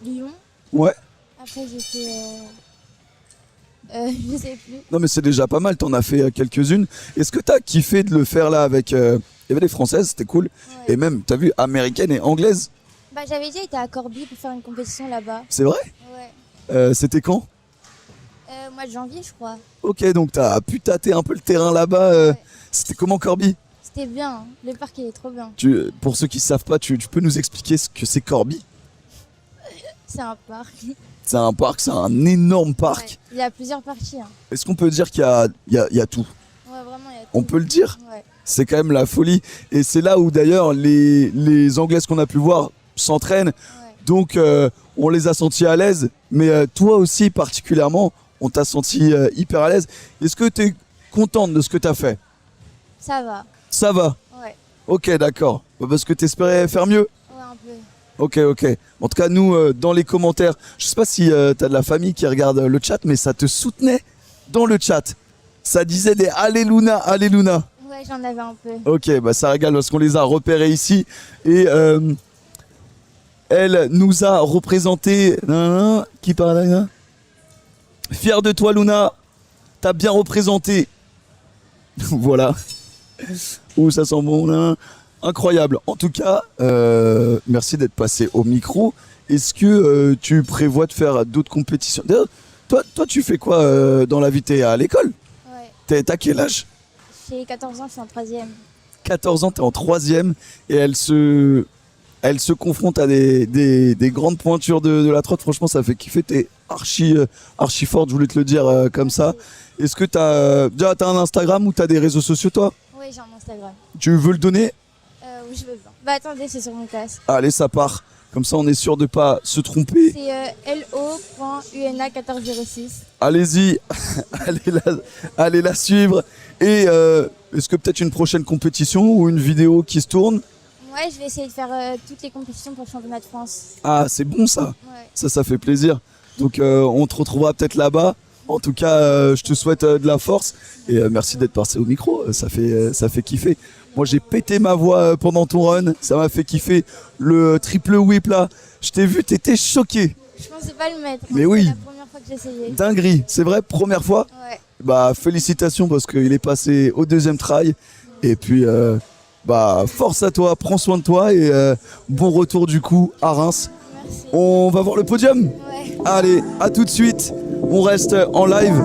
Lyon. Ouais. Après, j'ai fait... je sais plus. Non, mais c'est déjà pas mal, t'en as fait quelques-unes. Est-ce que t'as kiffé de le faire là avec... Il y avait des Françaises, c'était cool. Ouais. Et même, t'as vu, américaine et anglaise. Bah, j'avais déjà été à Corby pour faire une compétition là-bas. C'est vrai? Ouais. C'était quand? Mois de janvier, je crois. Ok, donc t'as pu tâter un peu le terrain là-bas. Ouais. C'était comment, Corby? C'était bien. Hein. Le parc, il est trop bien. Pour ceux qui ne savent pas, tu peux nous expliquer ce que c'est Corby? C'est un parc. C'est un parc, c'est un énorme parc. Ouais. Il y a plusieurs parties. Hein. Est-ce qu'on peut dire qu'il y a tout? Ouais, vraiment, il y a tout. On peut le dire? Ouais. C'est quand même la folie. Et c'est là où d'ailleurs les Anglaises qu'on a pu voir s'entraînent. Ouais. Donc on les a sentis à l'aise. Mais toi aussi particulièrement, on t'a senti hyper à l'aise. Est-ce que tu es contente de ce que tu as fait? Ça va. Ça va? Ouais. Ok, d'accord. Parce que tu espérais faire mieux? Ouais, un peu. Ok. En tout cas, nous, dans les commentaires, je sais pas si t'as de la famille qui regarde le chat, mais ça te soutenait dans le chat. Ça disait des Alléluia, Alléluia. Ouais, j'en avais un peu. Ok, bah ça régale parce qu'on les a repérés ici. Et elle nous a représenté. Qui parle là? Fier de toi, Luna. T'as bien représenté. Voilà. Ouh, ça sent bon là. Incroyable. En tout cas, merci d'être passé au micro. Est-ce que tu prévois de faire d'autres compétitions? D'ailleurs, toi, tu fais quoi dans la vie? T'es à l'école? Ouais. T'as quel âge? J'ai 14 ans, je suis en 3e. 14 ans, t'es en 3e et elle se confronte à des grandes pointures de la trotte. Franchement, ça fait kiffer. T'es archi forte, je voulais te le dire comme ça. Est-ce que t'as un Instagram ou t'as des réseaux sociaux, toi? Oui, j'ai un Instagram. Tu veux le donner? Oui, je veux bien. Bah attendez, c'est sur mon casque. Allez, ça part. Comme ça, on est sûr de pas se tromper. C'est lo.una1406. Allez-y, allez la suivre. Et est-ce que peut-être une prochaine compétition ou une vidéo qui se tourne? Ouais, je vais essayer de faire toutes les compétitions pour le championnat de France. Ah, c'est bon ça. Ouais. Ça fait plaisir. Donc on te retrouvera peut-être là-bas. En tout cas, je te souhaite de la force. Et merci d'être passé au micro. Ça fait kiffer. Moi, j'ai pété ma voix pendant ton run. Ça m'a fait kiffer. Le triple whip là. Je t'ai vu, t'étais choqué. Je pensais pas le mettre. Mais oui. C'est la première fois que j'essayais. Dinguerie. C'est vrai, première fois? Ouais. Bah, félicitations parce qu'il est passé au deuxième try. Et puis, bah, force à toi, prends soin de toi et bon retour du coup à Reims. Merci. On va voir le podium? Ouais. Allez, à tout de suite. On reste en live.